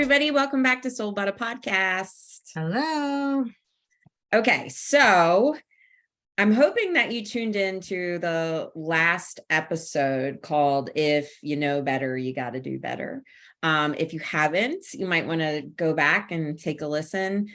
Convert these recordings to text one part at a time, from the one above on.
everybody. Welcome back to Soul Buttah podcast. Hello. Okay, so I'm hoping that you tuned into the last episode called If You Know Better, You Got to Do Better. If you haven't, you might want to go back and take a listen.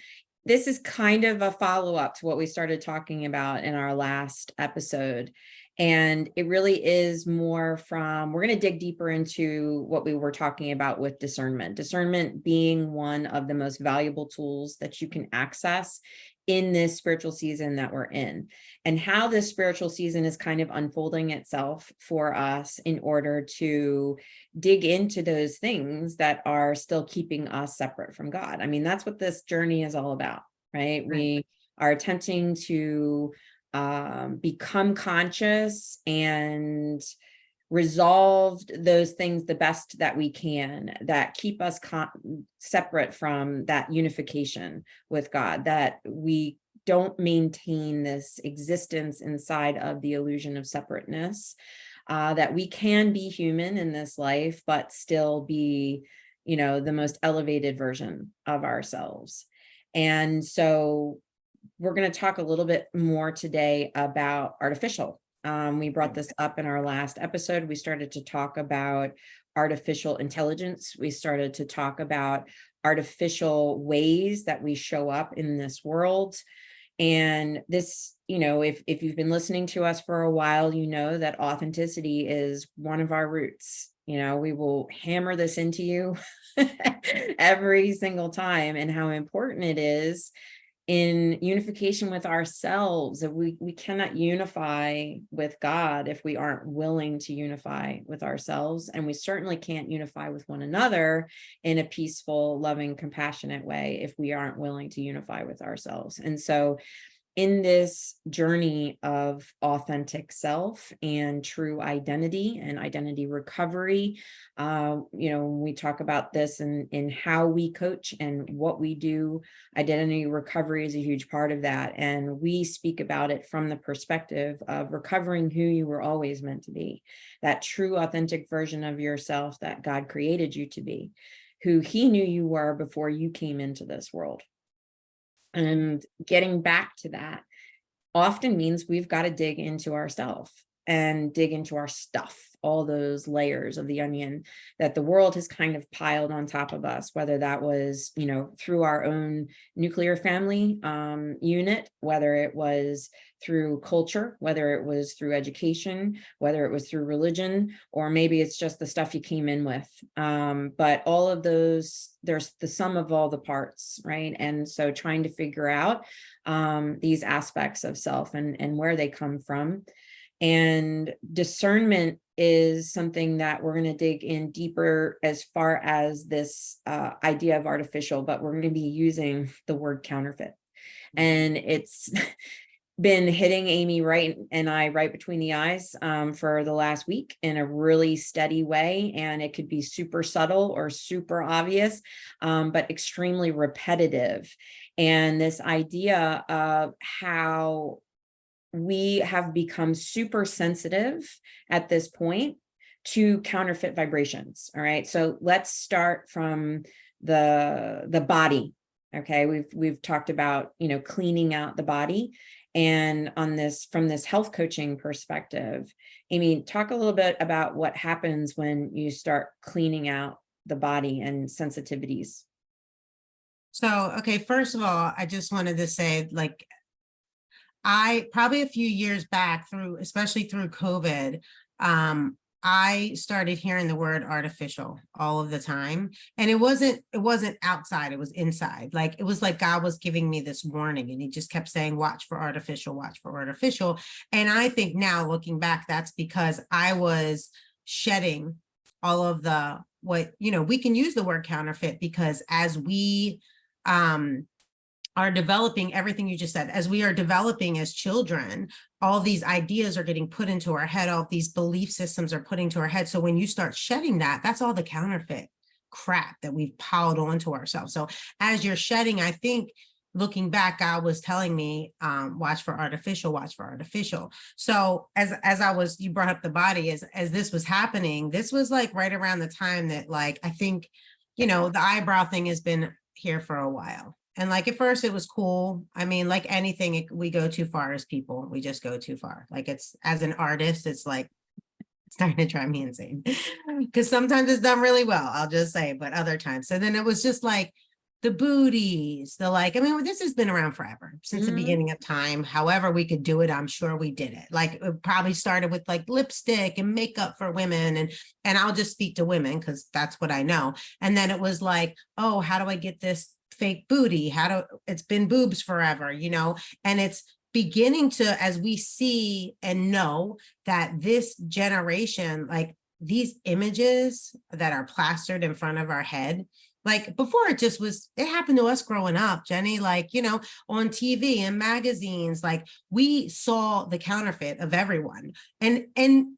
This is kind of a follow-up to what we started talking about in our last episode. And it really is more from, we're going to dig deeper into what we were talking about with discernment. Discernment being one of the most valuable tools that you can access in this spiritual season that we're in, and how this spiritual season is kind of unfolding itself for us in order to dig into those things that are still keeping us separate from God. I mean, that's what this journey is all about, right? We are attempting to become conscious and resolved those things the best that we can that keep us separate from that unification with God, that we don't maintain this existence inside of the illusion of separateness, that we can be human in this life, but still be, the most elevated version of ourselves. And so we're going to talk a little bit more today about artificial. We brought this up in our last episode. We started to talk about artificial intelligence. We started to talk about artificial ways that we show up in this world. And this, if you've been listening to us for a while, you know that authenticity is one of our roots. We will hammer this into you every single time, and how important it is in unification with ourselves. That we cannot unify with God if we aren't willing to unify with ourselves. And we certainly can't unify with one another in a peaceful, loving, compassionate way if we aren't willing to unify with ourselves. And so in this journey of authentic self and true identity and identity recovery, we talk about this in how we coach and what we do. Identity recovery is a huge part of that. And we speak about it from the perspective of recovering who you were always meant to be, that true, authentic version of yourself that God created you to be, who He knew you were before you came into this world. And getting back to that often means we've got to dig into ourselves and dig into our stuff, all those layers of the onion that the world has kind of piled on top of us, whether that was, through our own nuclear family unit, whether it was through culture, whether it was through education, whether it was through religion, or maybe it's just the stuff you came in with. But all of those, there's the sum of all the parts, right? And so trying to figure out these aspects of self and where they come from. And discernment is something that we're going to dig in deeper as far as this idea of artificial, but we're going to be using the word counterfeit. And it's been hitting Amy and I right between the eyes for the last week in a really steady way. And it could be super subtle or super obvious, but extremely repetitive. And this idea of how we have become super sensitive at this point to counterfeit vibrations. All right. So let's start from the body. Okay. We've talked about, cleaning out the body. And from this health coaching perspective, Amy, talk a little bit about what happens when you start cleaning out the body and sensitivities. So, okay, first of all, I just wanted to say, I probably a few years back especially through COVID, I started hearing the word artificial all of the time. And it wasn't outside, it was inside. It was like God was giving me this warning, and He just kept saying, watch for artificial, watch for artificial. And I think now looking back, that's because I was shedding all of we can use the word counterfeit, because as we, are developing everything you just said, as we are developing as children, all these ideas are getting put into our head, all these belief systems are put into our head. So when you start shedding that's all the counterfeit crap that we've piled onto ourselves. So as you're shedding, I think looking back, God was telling me, watch for artificial, watch for artificial. So you brought up the body, as this was happening, this was right around the time that I think the eyebrow thing has been here for a while. And like at first it was cool. I mean, like anything, we go too far as people. We just go too far. Like it's, as an artist, it's like, it's starting to drive me insane because sometimes it's done really well, I'll just say, but other times. So then it was just like the booties, the like, I mean, this has been around forever, since the beginning of time. However we could do it, I'm sure we did it. Like it probably started with like lipstick and makeup for women. And I'll just speak to women because that's what I know. And then it was like, oh, how do I get this fake booty? It's been boobs forever, and it's beginning to, as we see and know that this generation, like these images that are plastered in front of our head, like before it just was, it happened to us growing up, Jenny, like, on TV and magazines, like we saw the counterfeit of everyone. And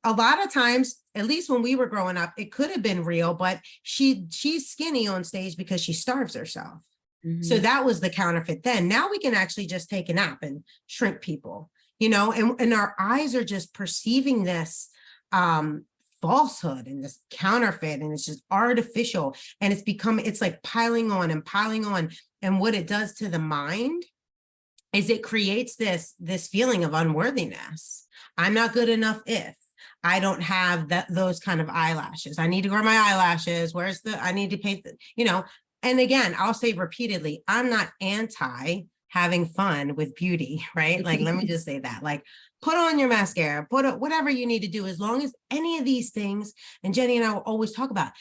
a lot of times, at least when we were growing up, it could have been real, but she's skinny on stage because she starves herself. So that was the counterfeit then. Now we can actually just take a nap and shrink people, and our eyes are just perceiving this falsehood and this counterfeit, and it's just artificial, and it's like piling on and piling on. And what it does to the mind is it creates this feeling of unworthiness. I'm not good enough if I don't have those kind of eyelashes. I need to grow my eyelashes. I need to paint and again, I'll say repeatedly, I'm not anti having fun with beauty, right? Like, let me just say that, like, put on your mascara, whatever you need to do, as long as any of these things, and Jenny and I will always talk about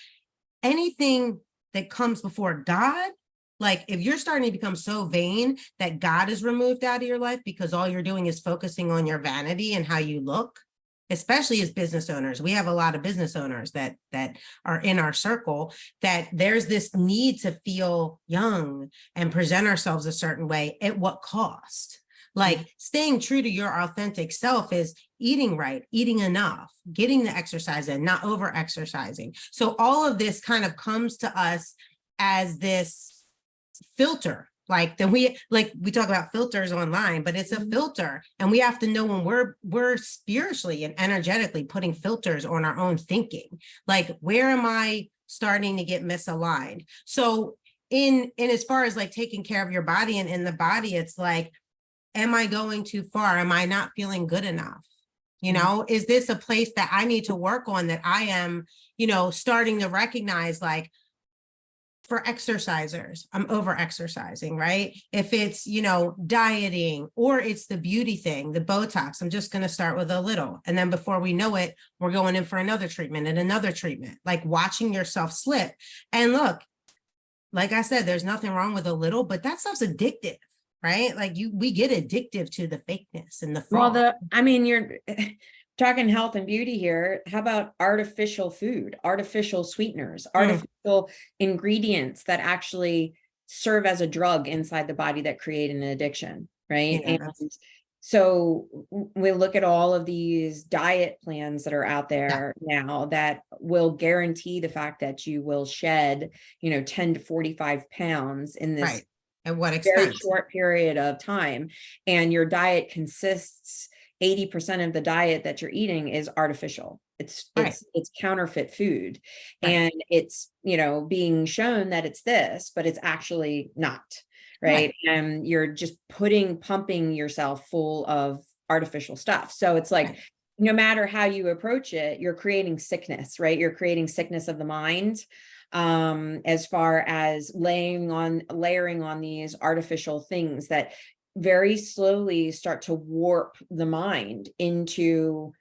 anything that comes before God. Like if you're starting to become so vain that God is removed out of your life because all you're doing is focusing on your vanity and how you look, especially as business owners. We have a lot of business owners that are in our circle, that there's this need to feel young and present ourselves a certain way at what cost? Like staying true to your authentic self is eating right, eating enough, getting the exercise in, not over exercising. So all of this kind of comes to us as this filter. Like we talk about filters online, but it's a filter, and we have to know when we're spiritually and energetically putting filters on our own thinking. Like, where am I starting to get misaligned? So in as far as like taking care of your body, and in the body, it's like, am I going too far? Am I not feeling good enough? Is this a place that I need to work on, that I am, starting to recognize, like, for exercisers, I'm over exercising, right? If it's, dieting, or it's the beauty thing, the Botox, I'm just going to start with a little. And then before we know it, we're going in for another treatment and another treatment, like watching yourself slip. And look, like I said, there's nothing wrong with a little, but that stuff's addictive, right? Like we get addictive to the fakeness and the fraud. Well, you're talking health and beauty here. How about artificial food, artificial sweeteners, artificial ingredients that actually serve as a drug inside the body that create an addiction, right? Yeah, and so we look at all of these diet plans that are out there now that will guarantee the fact that you will shed, 10 to 45 pounds in this right. At what extent? Very short period of time. And your diet consists, 80% of the diet that you're eating is artificial. It's counterfeit food. Right. And it's, being shown that it's this, but it's actually not. Right. And you're just pumping yourself full of artificial stuff. So it's like, no matter how you approach it, you're creating sickness, right? You're creating sickness of the mind. As far as layering on these artificial things that very slowly start to warp the mind into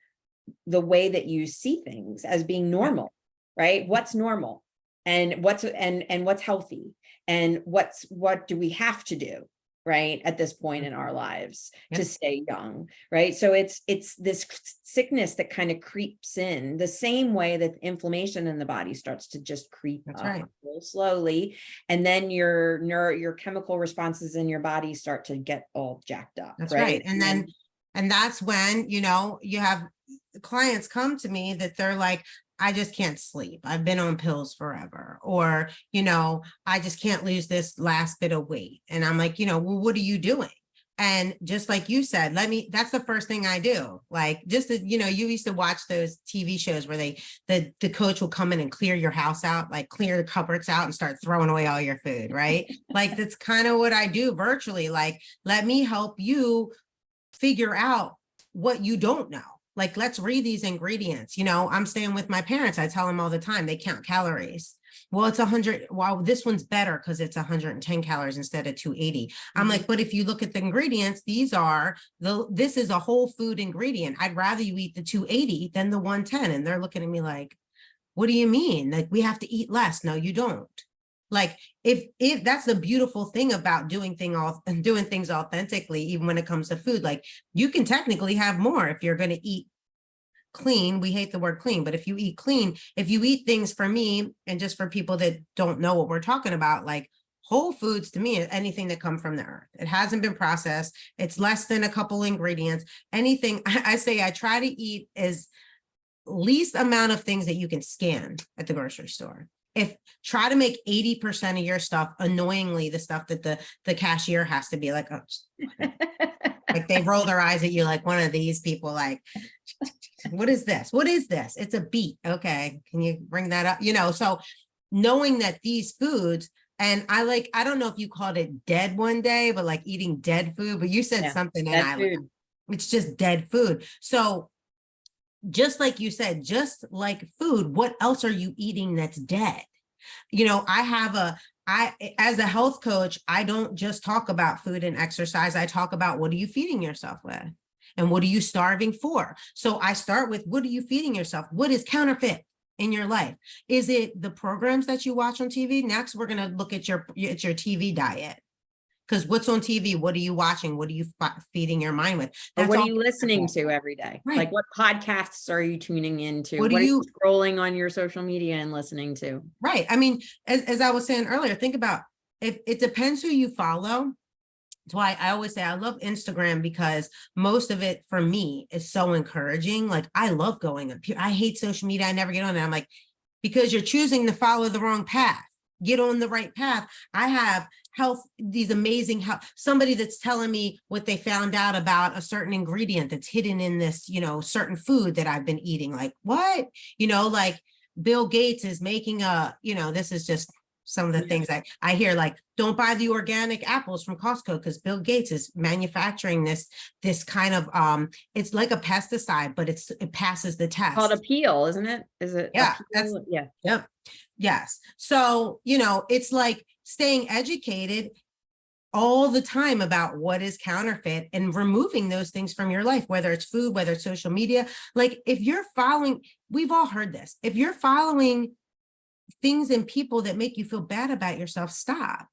the way that you see things as being normal, right? What's normal, and what's healthy, and what do we have to do, right, at this point in our lives to stay young, right? So it's this sickness that kind of creeps in the same way that inflammation in the body starts to just creep up real slowly, and then your chemical responses in your body start to get all jacked up. That's right. And that's when you have clients come to me that they're like, I just can't sleep. I've been on pills forever. Or, I just can't lose this last bit of weight. And I'm like, well, what are you doing? And just like you said, that's the first thing I do. Like, just, you used to watch those TV shows where the coach will come in and clear your house out, like clear the cupboards out and start throwing away all your food, right? Like, that's kind of what I do virtually. Like, let me help you figure out what you don't know. Like, let's read these ingredients. I'm staying with my parents. I tell them all the time, they count calories. Well, it's 100. Well, this one's better because it's 110 calories instead of 280. I'm like, but if you look at the ingredients, this is a whole food ingredient. I'd rather you eat the 280 than the 110. And they're looking at me like, what do you mean? Like, we have to eat less. No, you don't. Like, if that's the beautiful thing about doing things authentically, even when it comes to food, like, you can technically have more if you're going to eat clean. We hate the word clean, but if you eat clean, if you eat things, for me, and just for people that don't know what we're talking about, like, whole foods to me is anything that come from the earth. It hasn't been processed. It's less than a couple ingredients. Anything I say I try to eat is least amount of things that you can scan at the grocery store. Try to make 80% of your stuff, annoyingly, the stuff that the cashier has to be like, oh, like, they roll their eyes at you like one of these people, like, what is this? What is this? It's a beet. Okay. Can you bring that up? So knowing that these foods, and I don't know if you called it dead one day, but like eating dead food, but you said something, and it's just dead food. So just like you said, just like food, what else are you eating that's dead? As a health coach, I don't just talk about food and exercise. I talk about, what are you feeding yourself with? And what are you starving for? So I start with, what are you feeding yourself? What is counterfeit in your life? Is it the programs that you watch on TV? Next, we're going to look at your TV diet. Because what's on TV? What are you watching? What are you feeding your mind with? What are you listening to every day? Right. Like, what podcasts are you tuning into? What are you scrolling on your social media and listening to? Right. I mean, as I was saying earlier, think about, if it depends who you follow. That's why I always say I love Instagram, because most of it for me is so encouraging. Like, I love going up here. I hate social media. I never get on it. I'm like, because you're choosing to follow the wrong path. Get on the right path. I have these amazing health, somebody that's telling me what they found out about a certain ingredient that's hidden in this, certain food that I've been eating. Like, what? Like, Bill Gates is making this is just some of the things I hear, like, don't buy the organic apples from Costco because Bill Gates is manufacturing this kind of it's like a pesticide, but it passes the test. Called appeal, isn't it? Is it? Yeah. Yep. Yes. So, it's like staying educated all the time about what is counterfeit and removing those things from your life, whether it's food, whether it's social media. Like, if you're following, we've all heard this, if you're following things and people that make you feel bad about yourself, stop.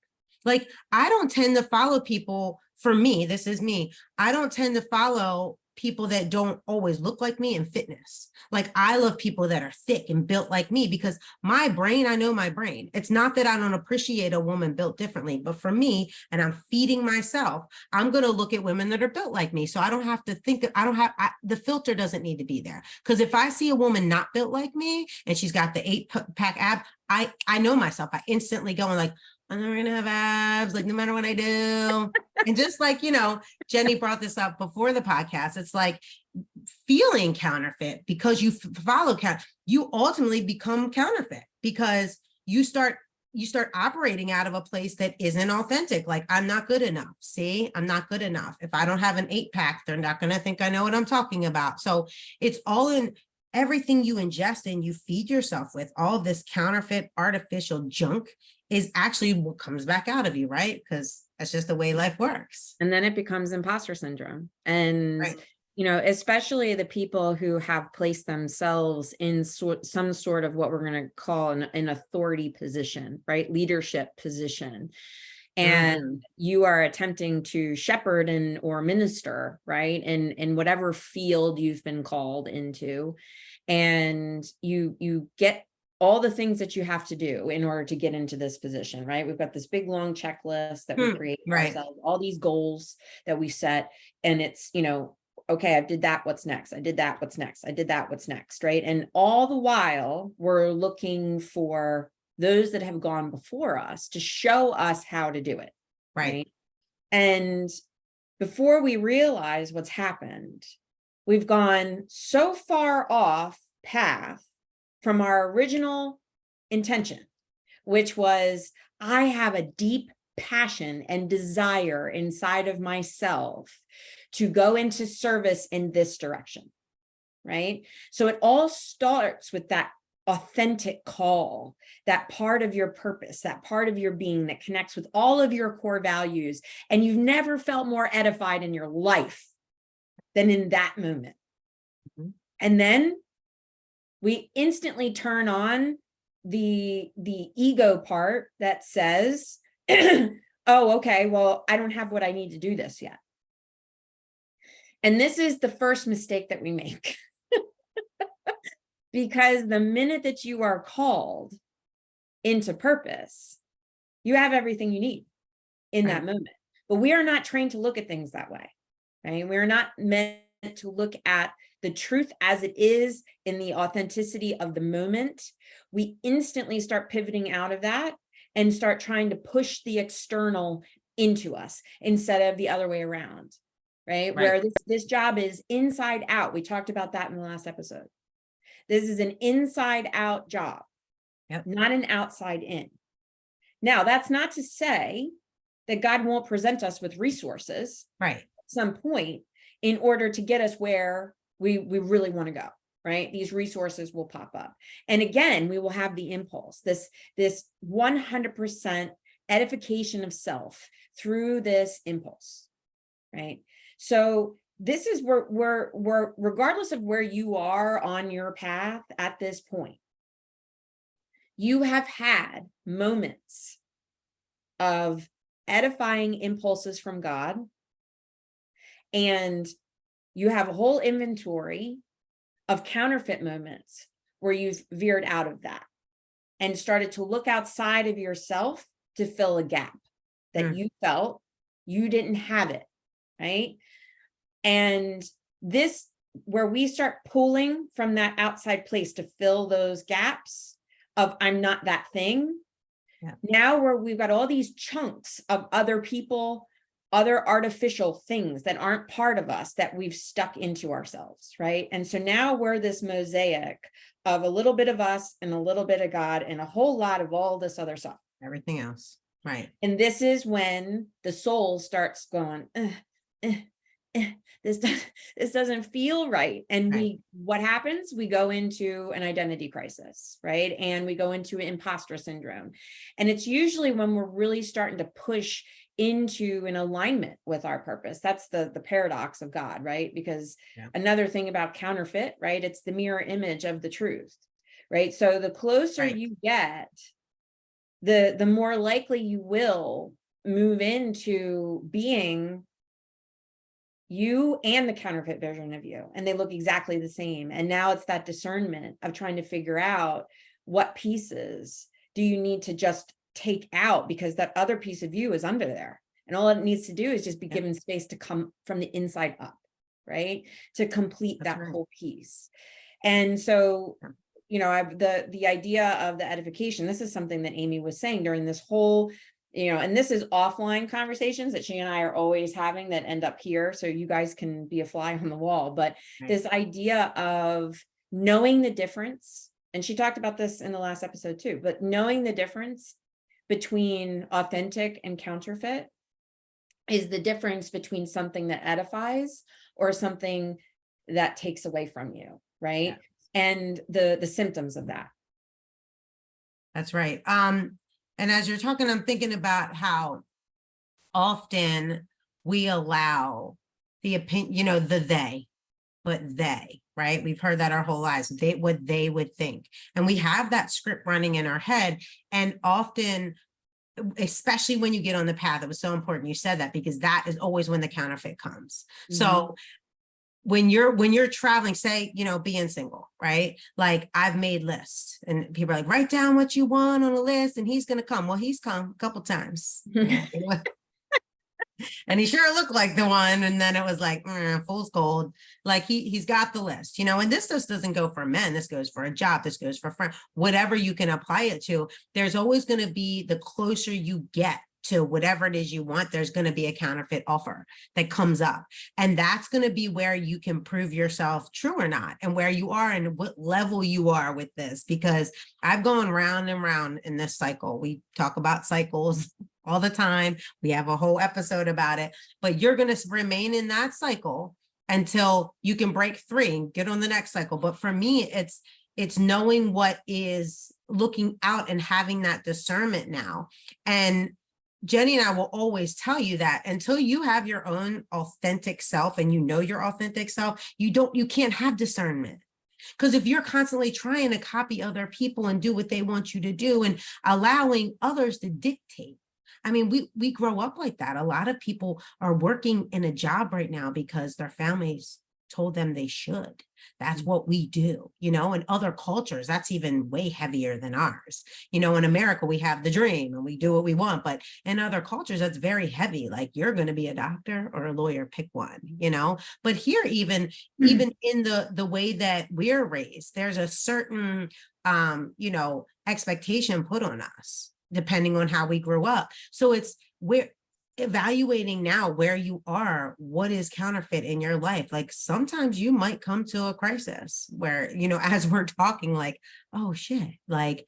Like, I don't tend to follow people, for me, this is me, I don't tend to follow people that don't always look like me in fitness. Like, I love people that are thick and built like me, because my brain, I know my brain. It's not that I don't appreciate a woman built differently, but for me, and I'm feeding myself, I'm going to look at women that are built like me. So I don't have to think that the filter doesn't need to be there. Because if I see a woman not built like me and she's got the 8-pack ab, I know myself. I instantly go and like, I'm never gonna have abs, like, no matter what I do. And just like, Jenny brought this up before the podcast, it's like feeling counterfeit because you follow you ultimately become counterfeit, because you start operating out of a place that isn't authentic. Like, I'm not good enough. See, I'm not good enough. If I don't have an 8-pack, they're not going to think I know what I'm talking about. So it's all in everything you ingest and you feed yourself with. All of this counterfeit, artificial junk is actually what comes back out of you, right? Because that's just the way life works. And then it becomes imposter syndrome. And, especially the people who have placed themselves in some sort of what we're going to call an authority position, right? Leadership position. And you are attempting to shepherd or minister, right? In whatever field you've been called into. And you get all the things that you have to do in order to get into this position, right? We've got this big long checklist that we create for ourselves, all these goals that we set. And it's, okay, I did that, what's next? I did that, what's next? I did that, what's next, right? And all the while we're looking for those that have gone before us to show us how to do it. Right. And before we realize what's happened, we've gone so far off path from our original intention, which was, I have a deep passion and desire inside of myself to go into service in this direction, right? So it all starts with that authentic call, that part of your purpose, that part of your being that connects with all of your core values. And you've never felt more edified in your life than in that moment. Mm-hmm. And then we instantly turn on the ego part that says, oh, okay, well, I don't have what I need to do this yet. And this is the first mistake that we make. Because the minute that you are called into purpose, you have everything you need in that moment. But we are not trained to look at things that way, right? We're not meant to look at the truth as it is in the authenticity of the moment. We instantly start pivoting out of that and start trying to push the external into us instead of the other way around, right? Where this job is inside out. We talked about that in the last episode. This is an inside out job, not an outside in. Now, that's not to say that God won't present us with resources at some point in order to get us where we really want to go, right? These resources will pop up. And again, we will have the impulse, this 100% edification of self through this impulse, right? So this is where regardless of where you are on your path at this point, you have had moments of edifying impulses from God, and you have a whole inventory of counterfeit moments where you've veered out of that and started to look outside of yourself to fill a gap that you felt you didn't have it, right? And this, where we start pulling from that outside place to fill those gaps of I'm not that thing. Now where we've got all these chunks of other people, other artificial things that aren't part of us that we've stuck into ourselves, right? And so now we're this mosaic of a little bit of us and a little bit of God and a whole lot of all this other stuff. Everything else, right? And this is when the soul starts going, this doesn't feel right. And what happens? We go into an identity crisis, right? And we go into imposter syndrome. And it's usually when we're really starting to push into an alignment with our purpose. That's the paradox of God, right? Because another thing about counterfeit, right? It's the mirror image of the truth, right? So the closer you get, the more likely you will move into being you and the counterfeit version of you, and they look exactly the same. And now it's that discernment of trying to figure out what pieces do you need to just take out, because that other piece of you is under there, and all it needs to do is just be given space to come from the inside up, right? To complete that whole piece. And so, you know, the idea of the edification, this is something that Amy was saying during this whole, you know, and this is offline conversations that she and I are always having that end up here. So you guys can be a fly on the wall, but this idea of knowing the difference, and she talked about this in the last episode too, but knowing the difference between authentic and counterfeit is the difference between something that edifies or something that takes away from you, right? And the symptoms of that. That's right. And as you're talking, I'm thinking about how often we allow the opinion, you know, they, right? We've heard that our whole lives, what they would think. And we have that script running in our head. And often, especially when you get on the path, it was so important you said that, because that is always when the counterfeit comes. So when you're traveling, say, you know, being single, right? Like, I've made lists and people are like, write down what you want on a list and he's going to come. Well, he's come a couple times. And he sure looked like the one. And then it was like, fool's gold. Like he's got the list, you know, and this just doesn't go for men. This goes for a job. This goes for friend, whatever you can apply it to. There's always going to be, the closer you get to whatever it is you want, there's going to be a counterfeit offer that comes up. And that's going to be where you can prove yourself true or not, and where you are and what level you are with this, because I've gone round and round in this cycle. We talk about cycles all the time. We have a whole episode about it, but you're going to remain in that cycle until you can break free and get on the next cycle. But for me, it's knowing what is, looking out and having that discernment now. And Jenny and I will always tell you that until you have your own authentic self and you know your authentic self, you can't have discernment. Because if you're constantly trying to copy other people and do what they want you to do and allowing others to dictate. I mean, we grow up like that. A lot of people are working in a job right now because their families told them they should. That's what we do, you know. In other cultures, that's even way heavier than ours. You know, in America, we have the dream and we do what we want, but in other cultures, that's very heavy. Like, you're going to be a doctor or a lawyer, pick one, you know. But here, even in the way that we're raised, there's a certain, you know, expectation put on us, depending on how we grew up. So we're evaluating now where you are, what is counterfeit in your life. Like, sometimes you might come to a crisis where, you know, as we're talking, like, oh shit, like,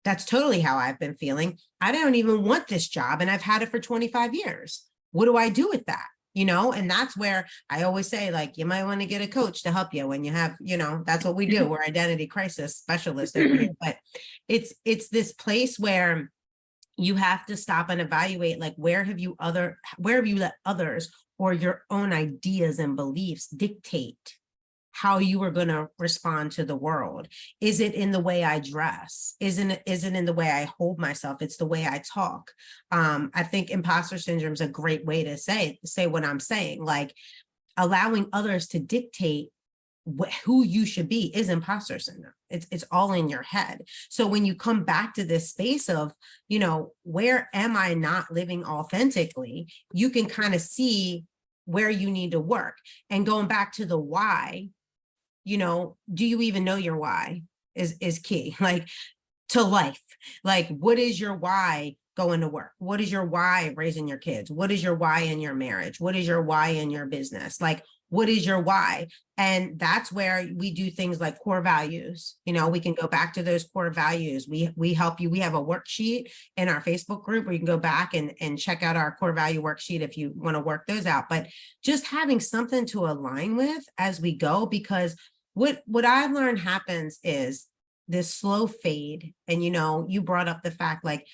that's totally how I've been feeling. I don't even want this job and I've had it for 25 years. What do I do with that? You know, and that's where I always say, like, you might want to get a coach to help you when you have, you know, that's what we do. We're identity crisis specialists over here. But it's this place where you have to stop and evaluate, like, where have you let others or your own ideas and beliefs dictate how you are going to respond to the world? Is it in the way I dress? Isn't it in the way I hold myself? It's the way I talk. I think imposter syndrome is a great way to say what I'm saying. Like, allowing others to dictate who you should be is imposter syndrome. It's all in your head. So when you come back to this space of, you know, where am I not living authentically, you can kind of see where you need to work. And going back to the why, you know, do you even know your why is key, like, to life. Like, what is your why going to work? What is your why raising your kids? What is your why in your marriage? What is your why in your business? Like, what is your why? And that's where we do things like core values. You know, we can go back to those core values. We help you. We have a worksheet in our Facebook group where you can go back and check out our core value worksheet if you want to work those out. But just having something to align with as we go, because what I've learned happens is this slow fade. And, you know, you brought up the fact, like,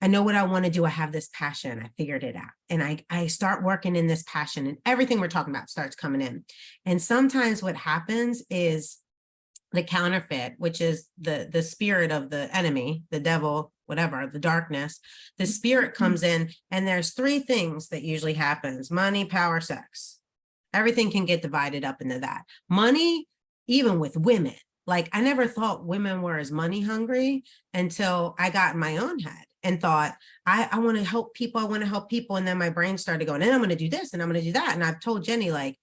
I know what I want to do. I have this passion. I figured it out. And I start working in this passion, and everything we're talking about starts coming in. And sometimes what happens is the counterfeit, which is the spirit of the enemy, the devil, whatever, the darkness, the spirit comes in, and there's three things that usually happens: money, power, sex. Everything can get divided up into that. Money, even with women, like, I never thought women were as money hungry until I got in my own head and thought, I want to help people. I want to help people. And then my brain started going, and I'm going to do this and I'm going to do that. And I've told Jenny, like,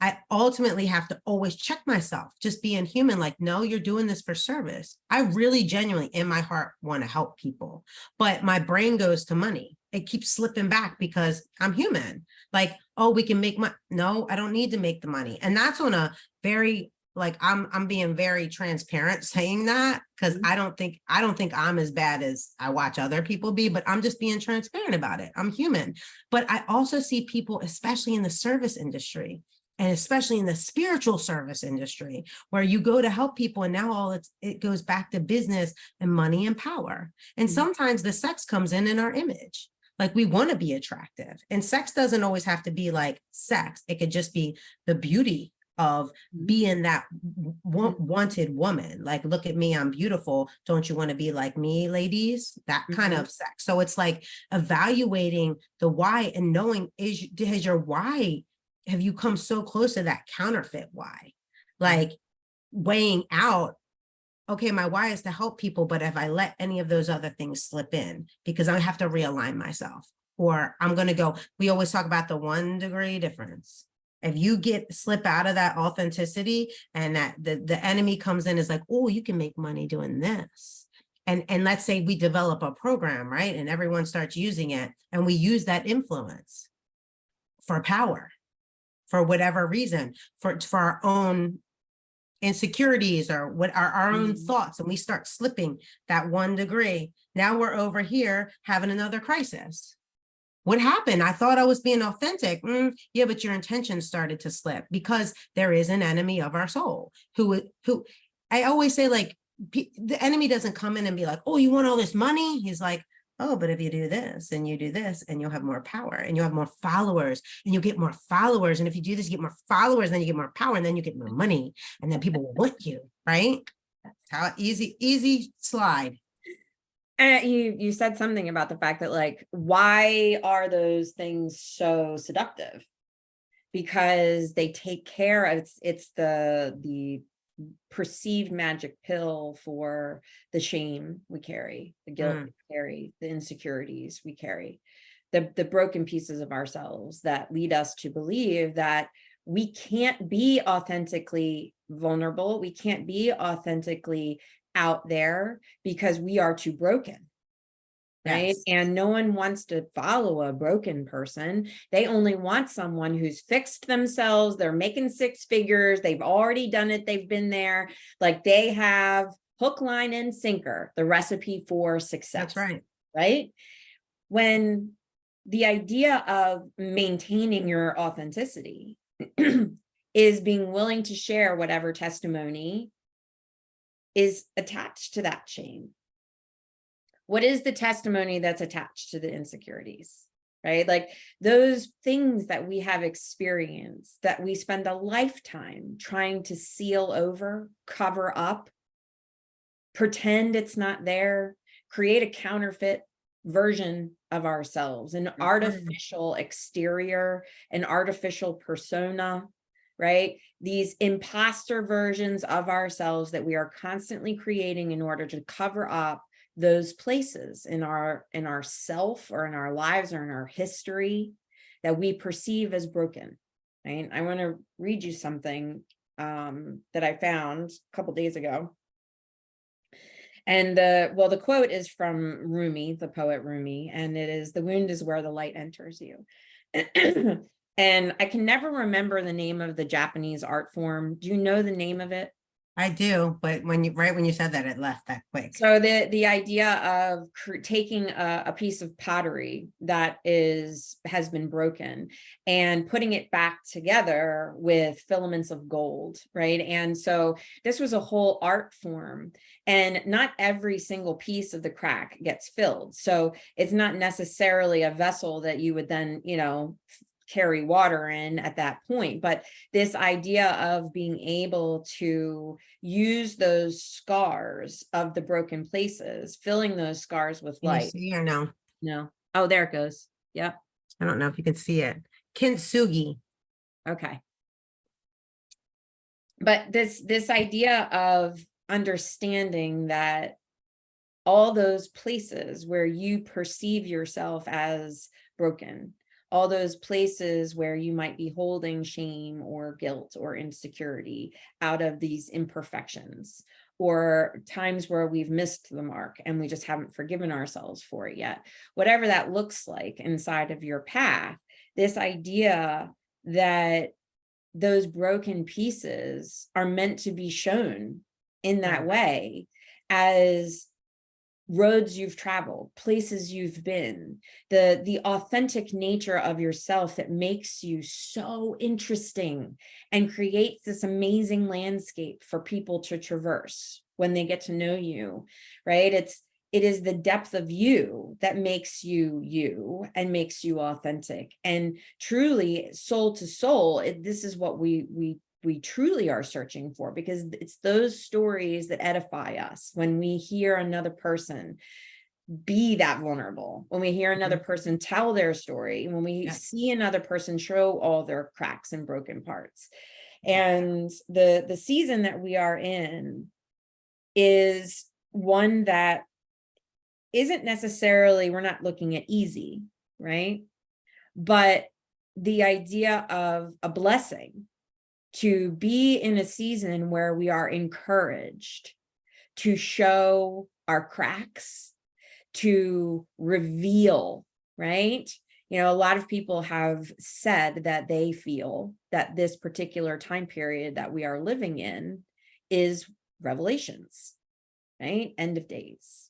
I ultimately have to always check myself, just being human. Like, no, you're doing this for service. I really genuinely in my heart want to help people, but my brain goes to money. It keeps slipping back because I'm human. Like, oh, we can make money. No, I don't need to make the money. And that's on a very, like, I'm being very transparent saying that, because I don't think I'm as bad as I watch other people be, but I'm just being transparent about it. I'm human. But I also see people, especially in the service industry, and especially in the spiritual service industry, where you go to help people, and now it goes back to business and money and power. And sometimes the sex comes in our image. Like, we want to be attractive, and sex doesn't always have to be like sex. It could just be the beauty of being that wanted woman. Like, look at me, I'm beautiful. Don't you want to be like me, ladies? That kind of sex. So it's like evaluating the why and knowing, has your why, have you come so close to that counterfeit why? Like, weighing out, okay, my why is to help people, but if I let any of those other things slip in, because I have to realign myself, or I'm going to go, we always talk about the 1 degree difference. If you slip out of that authenticity, and that the enemy comes in, is like, oh, you can make money doing this. and let's say we develop a program, right? And everyone starts using it, and we use that influence for power, for whatever reason, for our own insecurities or what are our own thoughts, and we start slipping that 1 degree. Now we're over here having another crisis. What happened? I thought I was being authentic. Yeah, but your intention started to slip, because there is an enemy of our soul who I always say, like, the enemy doesn't come in and be like, oh, you want all this money? He's like, oh, but if you do this and you do this, and you'll have more power, and you'll have more followers, and you'll get more followers. And if you do this, you get more followers, and then you get more power, and then you get more money, and then people will want you, right? How easy slide. And you said something about the fact that, like, why are those things so seductive? Because they take care of, it's the perceived magic pill for the shame we carry, the guilt we carry, the insecurities we carry, the broken pieces of ourselves that lead us to believe that we can't be authentically vulnerable, we can't be authentically out there because we are too broken. Right. Yes. And no one wants to follow a broken person. They only want someone who's fixed themselves. They're making 6 figures. They've already done it. They've been there. Like, they have hook, line, and sinker, the recipe for success. That's right. Right. When the idea of maintaining your authenticity is being willing to share whatever testimony is attached to that shame. What is the testimony that's attached to the insecurities, right? Like, those things that we have experienced that we spend a lifetime trying to seal over, cover up, pretend it's not there, create a counterfeit version of ourselves, an artificial exterior, an artificial persona, right? These imposter versions of ourselves that we are constantly creating in order to cover up those places in our self, or in our lives, or in our history that we perceive as broken. Right? I want to read you something that I found a couple days ago. And the quote is from Rumi, the poet Rumi, and it is, "The wound is where the light enters you." And I can never remember the name of the Japanese art form. Do you know the name of it? I do, but when you said that, it left that quick. So the idea of taking a piece of pottery that has been broken and putting it back together with filaments of gold, right? And so this was a whole art form, and not every single piece of the crack gets filled. So it's not necessarily a vessel that you would then, carry water in at that point. But this idea of being able to use those scars of the broken places, filling those scars with light. Can you see or no? No. Oh, there it goes. Yep. I don't know if you can see it. Kintsugi. Okay. But this idea of understanding that all those places where you perceive yourself as broken, all those places where you might be holding shame or guilt or insecurity out of these imperfections, or times where we've missed the mark and we just haven't forgiven ourselves for it yet, whatever that looks like inside of your path, this idea that those broken pieces are meant to be shown in that way as roads you've traveled, places you've been, the authentic nature of yourself that makes you so interesting and creates this amazing landscape for people to traverse when they get to know you, right? It is the depth of you that makes you you and makes you authentic. And truly, soul to soul, this is what we truly are searching for, because it's those stories that edify us. When we hear another person be that vulnerable, when we hear another person tell their story, when we see another person show all their cracks and broken parts. And the season that we are in is one that isn't necessarily, we're not looking at easy, right? But the idea of a blessing to be in a season where we are encouraged to show our cracks, to reveal, right? A lot of people have said that they feel that this particular time period that we are living in is revelations, right? End of days.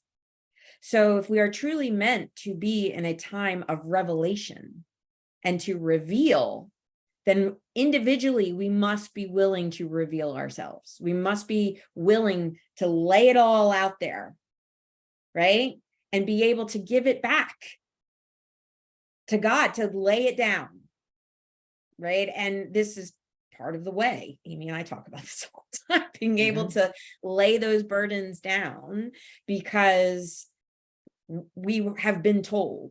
So if we are truly meant to be in a time of revelation and to reveal, then individually we must be willing to reveal ourselves. We must be willing to lay it all out there, right? And be able to give it back to God, to lay it down, right? And this is part of the way. Amy and I talk about this all the time, being able to lay those burdens down, because we have been told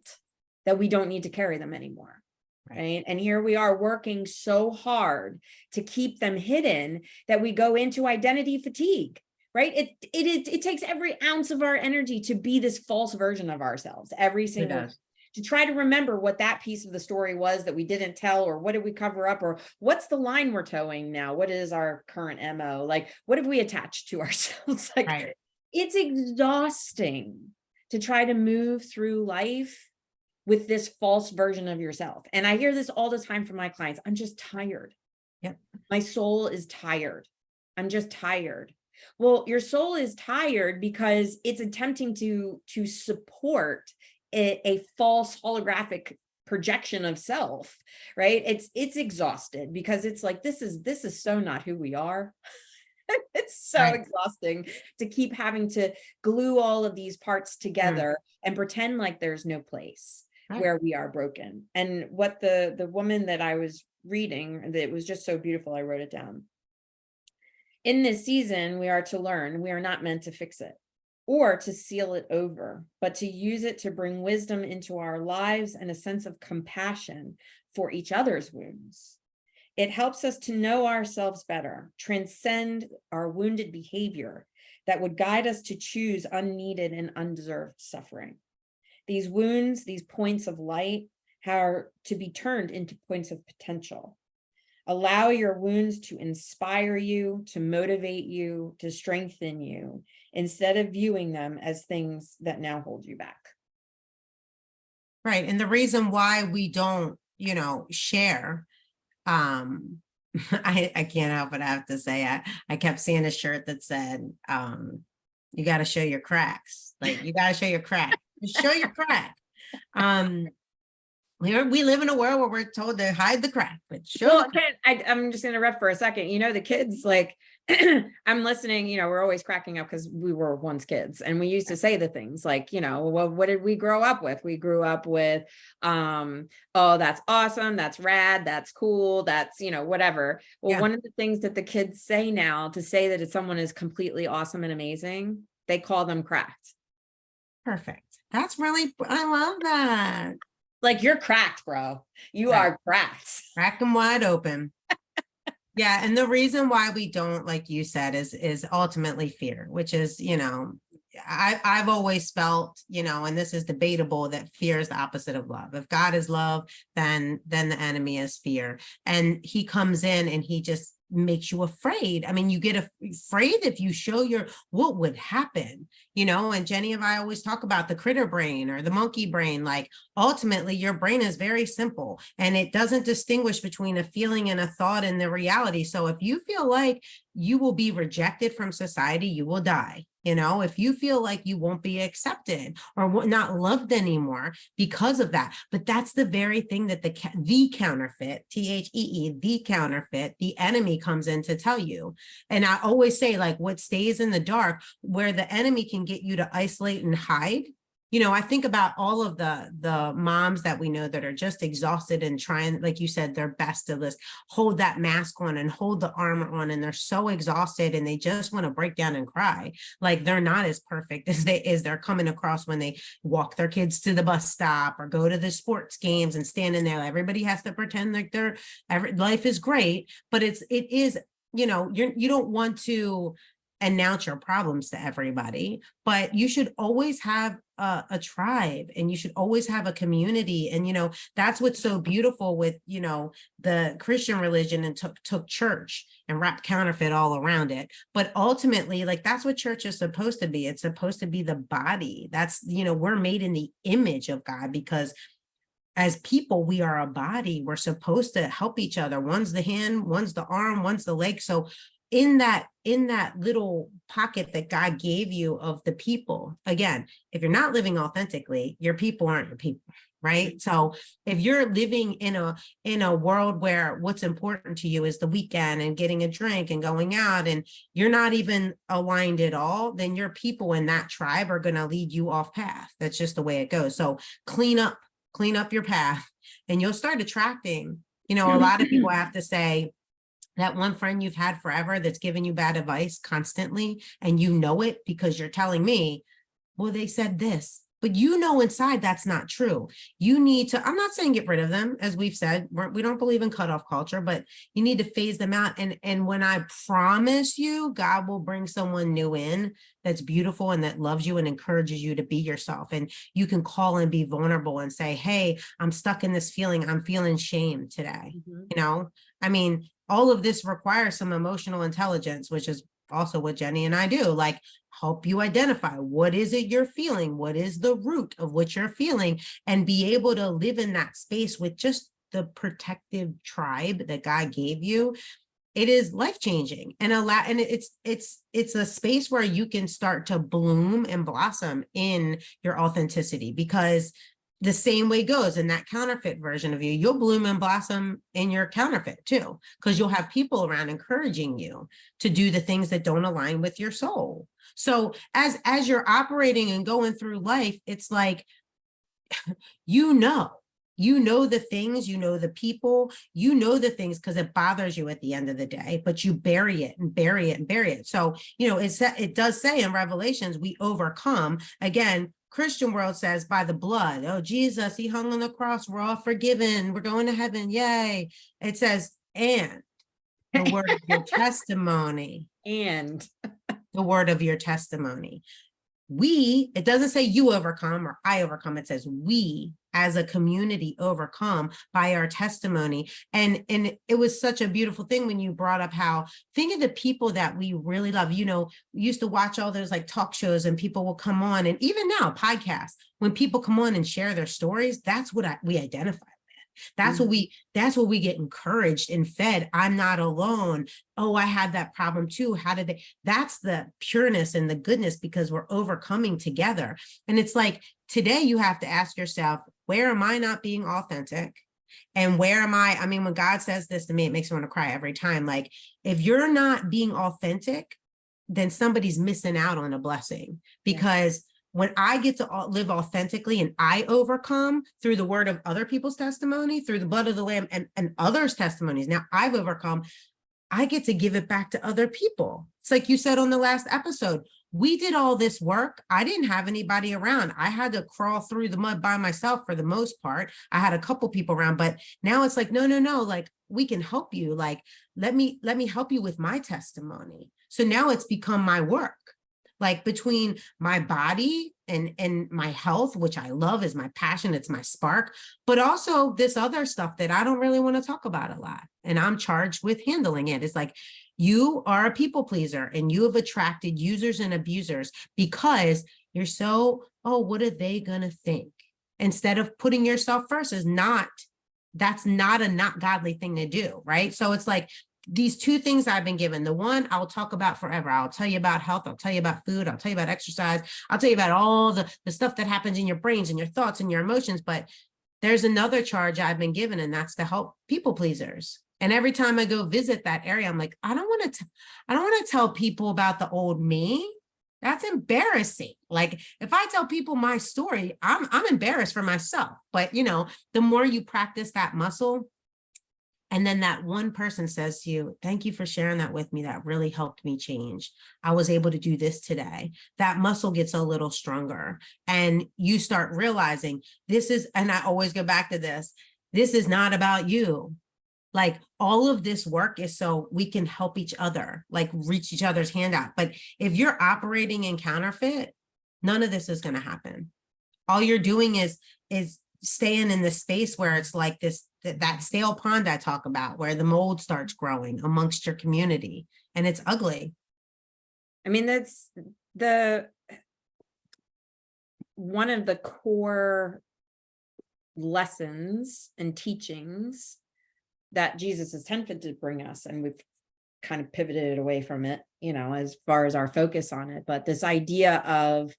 that we don't need to carry them anymore. Right. And here we are working so hard to keep them hidden that we go into identity fatigue, right? It takes every ounce of our energy to be this false version of ourselves, every single, to try to remember what that piece of the story was that we didn't tell, or what did we cover up, or what's the line we're towing now? What is our current MO? Like, what have we attached to ourselves? Like, it's exhausting to try to move through life with this false version of yourself. And I hear this all the time from my clients. I'm just tired. Yep. My soul is tired. I'm just tired. Well, your soul is tired because it's attempting to support a false holographic projection of self, right? It's exhausted because it's like, this is so not who we are. It's so exhausting to keep having to glue all of these parts together and pretend like there's no place where we are broken. And what the woman that I was reading, that was just so beautiful, I wrote it down. In this season, we are to learn we are not meant to fix it or to seal it over, but to use it to bring wisdom into our lives and a sense of compassion for each other's wounds. It helps us to know ourselves better, transcend our wounded behavior that would guide us to choose unneeded and undeserved suffering. These wounds, these points of light, are to be turned into points of potential. Allow your wounds to inspire you, to motivate you, to strengthen you, instead of viewing them as things that now hold you back. Right. And the reason why we don't, share, I can't help it. I have to say, I kept seeing a shirt that said, you got to show your cracks. Like, you got to show your crack. Show your crack. We live in a world where we're told to hide the crack, but show. I'm just going to interrupt for a second. The kids, like, I'm listening, we're always cracking up because we were once kids and we used to say the things like, well, what did we grow up with? We grew up with, oh, that's awesome. That's rad. That's cool. That's, whatever. Well, one of the things that the kids say now to say that someone is completely awesome and amazing, they call them cracked. Perfect. That's really, I love that. Like, you're cracked, bro. You are cracked. Crack them wide open. Yeah. And the reason why we don't, like you said, is ultimately fear, which is, I've always felt, and this is debatable, that fear is the opposite of love. If God is love, then the enemy is fear. And he comes in and he just makes you afraid. I mean, you get afraid if you show what would happen, and Jenny and I always talk about the critter brain or the monkey brain. Like, ultimately your brain is very simple and it doesn't distinguish between a feeling and a thought and the reality. So if you feel like you will be rejected from society, you will die. If you feel like you won't be accepted or not loved anymore because of that. But that's the very thing that the counterfeit, THEE, the counterfeit, the enemy comes in to tell you. And I always say, like, what stays in the dark, where the enemy can get you to isolate and hide. I think about all of the moms that we know that are just exhausted and trying, like you said, their best to just hold that mask on and hold the armor on. And they're so exhausted and they just want to break down and cry. Like, they're not as perfect as they're coming across when they walk their kids to the bus stop or go to the sports games and stand in there. Everybody has to pretend like life is great, but it is, you don't want to announce your problems to everybody, but you should always have a tribe, and you should always have a community. And, that's what's so beautiful with, the Christian religion, and took church and wrapped counterfeit all around it. But ultimately, like, that's what church is supposed to be. It's supposed to be the body. That's, we're made in the image of God, because as people, we are a body. We're supposed to help each other. One's the hand, one's the arm, one's the leg. So in that little pocket that God gave you of the people, again, if you're not living authentically, your people aren't your people, right? So if you're living in a world where what's important to you is the weekend and getting a drink and going out, and you're not even aligned at all, then your people in that tribe are going to lead you off path. That's just the way it goes. So clean up your path, and you'll start attracting, a lot of people have to say, that one friend you've had forever that's giving you bad advice constantly, and it because you're telling me, well, they said this, but inside that's not true. You need to, I'm not saying get rid of them, as we've said, we don't believe in cutoff culture, but you need to phase them out. And when I promise you, God will bring someone new in that's beautiful and that loves you and encourages you to be yourself. And you can call and be vulnerable and say, hey, I'm stuck in this feeling. I'm feeling shame today. I mean, all of this requires some emotional intelligence, which is also what Jenny and I do, like help you identify what is it you're feeling, what is the root of what you're feeling, and be able to live in that space with just the protective tribe that God gave you. It is life-changing, and it's a space where you can start to bloom and blossom in your authenticity, because the same way goes in that counterfeit version of you, you'll bloom and blossom in your counterfeit too, because you'll have people around encouraging you to do the things that don't align with your soul. So as you're operating and going through life, it's like, you know the things, the people, the things, because it bothers you at the end of the day, but you bury it and bury it and bury it. So, it does say in Revelations, we overcome. Again, Christian world says by the blood. Oh, Jesus, he hung on the cross. We're all forgiven. We're going to heaven. Yay. It says, and the word of your testimony. And the word of your testimony. It doesn't say you overcome or I overcome. It says we as a community overcome by our testimony. And it was such a beautiful thing when you brought up how, think of the people that we really love. We used to watch all those like talk shows, and people will come on, and even now podcasts, when people come on and share their stories, that's what we identify. That's what we get encouraged and fed. I'm not alone. Oh, I had that problem too. That's the pureness and the goodness, because we're overcoming together. And it's like, today you have to ask yourself, where am I not being authentic? And where am I mean, when God says this to me, it makes me want to cry every time. Like, if you're not being authentic, then somebody's missing out on a blessing, because when I get to live authentically and I overcome through the word of other people's testimony, through the blood of the Lamb and others' testimonies, now I've overcome, I get to give it back to other people. It's like you said on the last episode, we did all this work. I didn't have anybody around. I had to crawl through the mud by myself for the most part. I had a couple people around, but now it's like, no, like, we can help you. Like, let me help you with my testimony. So now it's become my work. Like, between my body and my health, which I love, is my passion, it's my spark, but also this other stuff that I don't really want to talk about a lot. And I'm charged with handling it. It's like, you are a people pleaser, and you have attracted users and abusers because you're so, oh, what are they going to think? Instead of putting yourself first that's not a not godly thing to do, right? So it's like, these two things I've been given. The one I'll talk about forever. I'll tell you about health. I'll tell you about food. I'll tell you about exercise. I'll tell you about all the stuff that happens in your brains and your thoughts and your emotions. But there's another charge I've been given, and that's to help people pleasers. And every time I go visit that area, I'm like, I don't want to tell people about the old me. That's embarrassing. Like, if I tell people my story, I'm embarrassed for myself. But the more you practice that muscle, and then that one person says to you, thank you for sharing that with me. That really helped me change. I was able to do this today. That muscle gets a little stronger, and you start realizing and I always go back to this is not about you. Like all of this work is so we can help each other, like reach each other's hand out. But if you're operating in counterfeit, none of this is going to happen. All you're doing is staying in the space where it's like this, that stale pond I talk about, where the mold starts growing amongst your community, and it's ugly. I mean, that's the one of the core lessons and teachings that Jesus is tempted to bring us, and we've kind of pivoted away from it, as far as our focus on it. But this idea of,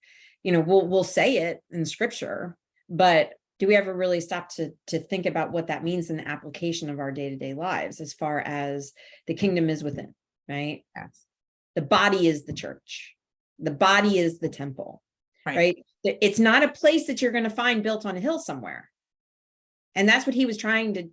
we'll say it in scripture, but do we ever really stop to think about what that means in the application of our day-to-day lives, as far as the kingdom is within, right? Yes. The body is the church. The body is the temple, Right? It's not a place that you're going to find built on a hill somewhere. And that's what he was trying to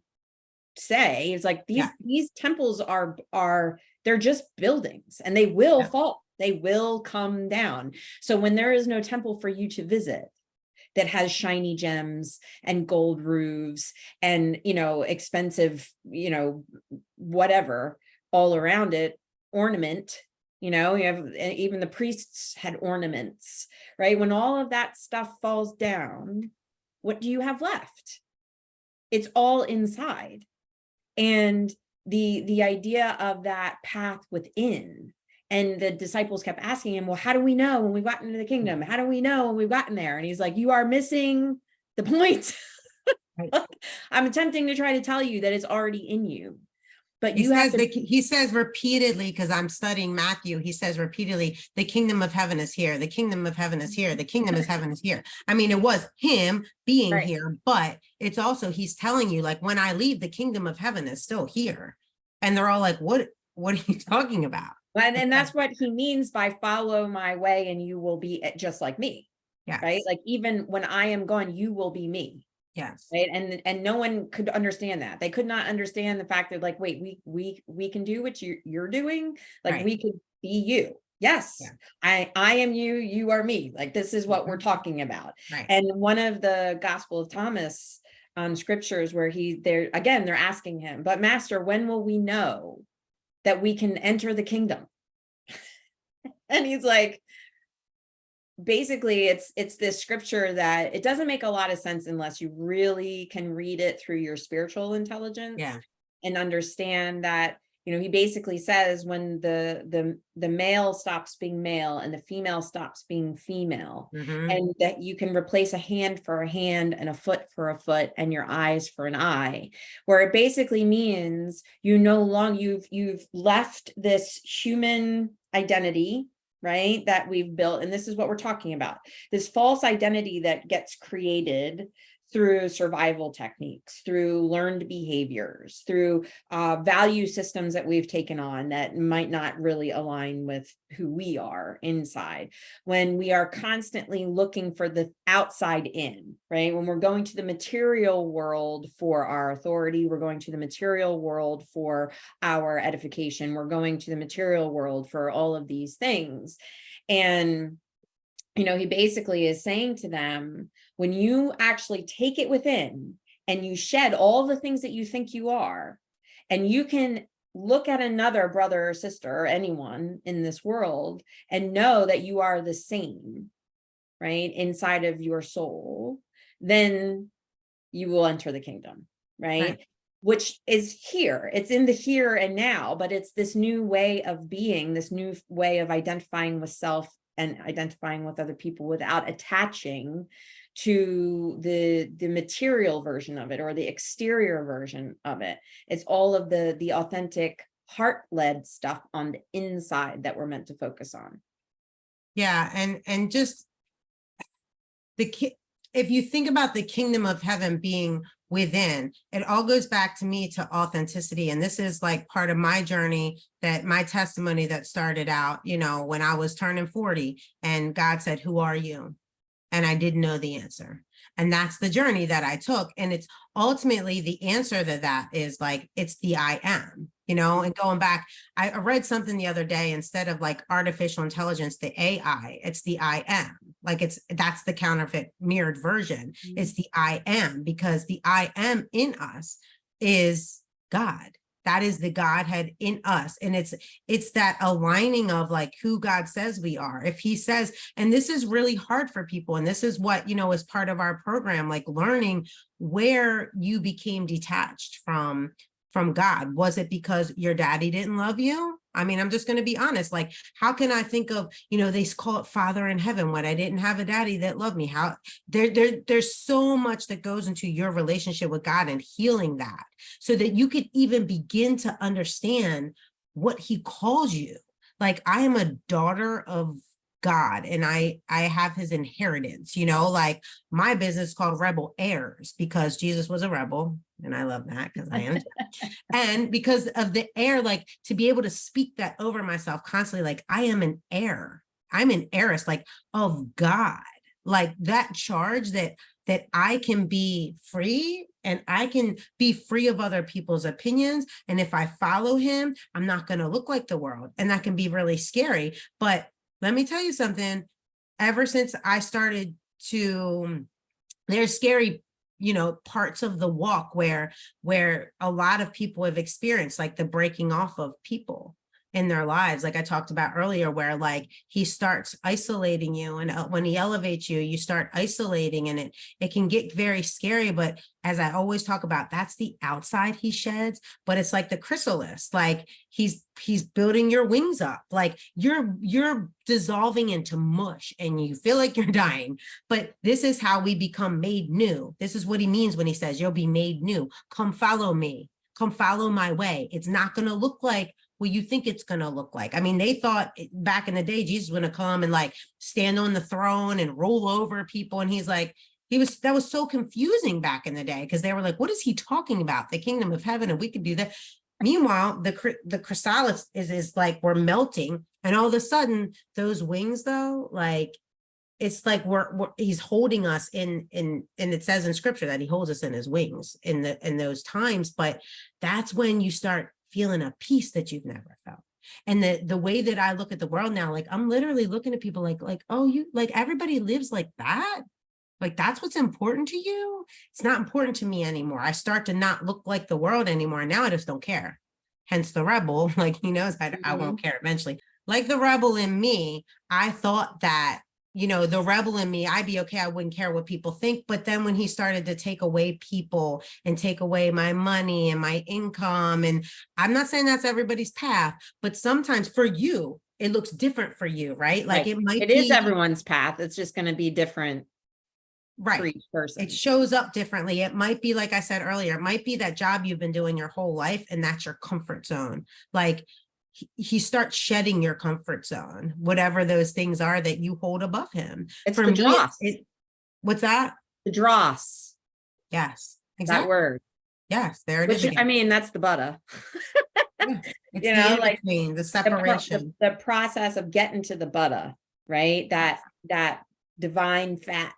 say. It's like these temples are they're just buildings, and they will fall. They will come down. So when there is no temple for you to visit that has shiny gems and gold roofs and, expensive, whatever all around it, ornament, you have, even the priests had ornaments, right? When all of that stuff falls down, what do you have left? It's all inside. And the idea of that path within, and the disciples kept asking him, well, how do we know when we've gotten into the kingdom? How do we know when we've gotten there? And he's like, you are missing the point. Right. I'm attempting to try to tell you that it's already in you. But he says repeatedly, because I'm studying Matthew, he says repeatedly, the kingdom of heaven is here. The kingdom of heaven is here. The kingdom of heaven is here. I mean, it was him being here, but it's also, he's telling you, like, when I leave, the kingdom of heaven is still here. And they're all like, what are you talking about? And that's what he means by follow my way and you will be just like me. Yes. Right? Like, even when I am gone, you will be me. Yes. Right. And no one could understand that. They could not understand the fact that, like, wait, we can do what you're doing. Like, we could be you. Yes. Yeah. I am you, you are me. Like, this is what we're talking about. Right. And one of the Gospel of Thomas scriptures where they're asking him, but Master, when will we know that we can enter the kingdom? And he's like, basically, it's this scripture that it doesn't make a lot of sense unless you really can read it through your spiritual intelligence and understand that, he basically says when the male stops being male and the female stops being female, and that you can replace a hand for a hand and a foot for a foot and your eyes for an eye, where it basically means you've left this human identity, right, that we've built. And this is what we're talking about, this false identity that gets created through survival techniques, through learned behaviors, through value systems that we've taken on that might not really align with who we are inside. When we are constantly looking for the outside in, right? When we're going to the material world for our authority, we're going to the material world for our edification, we're going to the material world for all of these things. And he basically is saying to them, when you actually take it within and you shed all the things that you think you are, and you can look at another brother or sister or anyone in this world and know that you are the same, right, inside of your soul, then you will enter the kingdom, right? Which is here. It's in the here and now, but it's this new way of being, this new way of identifying with self and identifying with other people without attaching to the material version of it or the exterior version of it. It's all of the authentic heart-led stuff on the inside that we're meant to focus on. Yeah, and just if you think about the kingdom of heaven being within, it all goes back to me to authenticity. And this is like part of my journey, that my testimony that started out, when I was turning 40 and God said, who are you? And I didn't know the answer. And that's the journey that I took. And it's ultimately the answer to that is like, it's the I am, and going back, I read something the other day, instead of like artificial intelligence, the AI, it's the I am. Like that's the counterfeit mirrored version. It's the I am, because the I am in us is God. That is the Godhead in us. And it's that aligning of like who God says we are. If he says, and this is really hard for people, and this is what, is part of our program, like learning where you became detached from God. Was it because your daddy didn't love you? I mean, I'm just going to be honest. Like, how can I think of, they call it Father in heaven when I didn't have a daddy that loved me? How there's so much that goes into your relationship with God and healing that, so that you could even begin to understand what he calls you. Like, I am a daughter of God, and I have his inheritance, like my business called Rebel Heirs, because Jesus was a rebel. And I love that because I am. And because of the heir, like to be able to speak that over myself constantly, like I am an heir. I'm an heiress, like of God, like that charge that I can be free, and I can be free of other people's opinions. And if I follow him, I'm not going to look like the world. And that can be really scary. But let me tell you something, ever since I started to, there's scary parts of the walk where a lot of people have experienced, like the breaking off of people in their lives, like I talked about earlier, where like he starts isolating you, and when he elevates you, you start isolating, and it can get very scary. But as I always talk about, that's the outside he sheds, but it's like the chrysalis, like he's building your wings up, like you're dissolving into mush and you feel like you're dying. But this is how we become made new. This is what he means when he says you'll be made new. Come follow me, come follow my way. It's not going to look like what you think it's going to look like. I mean, they thought back in the day, Jesus was going to come and like stand on the throne and roll over people. And he's like, that was so confusing back in the day, because they were like, what is he talking about? The kingdom of heaven, and we could do that. Meanwhile, the chrysalis is like we're melting, and all of a sudden those wings, though, like it's like he's holding us in, and it says in scripture that he holds us in his wings in those times. But that's when you start feeling a peace that you've never felt. And the way that I look at the world now, like I'm literally looking at people like, oh, you like everybody lives like that. Like that's what's important to you. It's not important to me anymore. I start to not look like the world anymore. Now I just don't care. Hence the rebel, like he knows I won't care eventually. Like the rebel in me, I thought that, the rebel in me, I'd be okay. I wouldn't care what people think. But then when he started to take away people and take away my money and my income, and I'm not saying that's everybody's path, but sometimes for you, it looks different for you, right? Like it is everyone's path. It's just going to be different. Right. For each person. It shows up differently. It might be, like I said earlier, it might be that job you've been doing your whole life, and that's your comfort zone. Like he starts shedding your comfort zone, whatever those things are that you hold above him. It's for the dross. What's that? The dross. Yes, exactly. That word. Yes, there it is again. I mean, that's the Buddha. Yeah, it's like the separation, the process of getting to the Buddha, right? That divine fat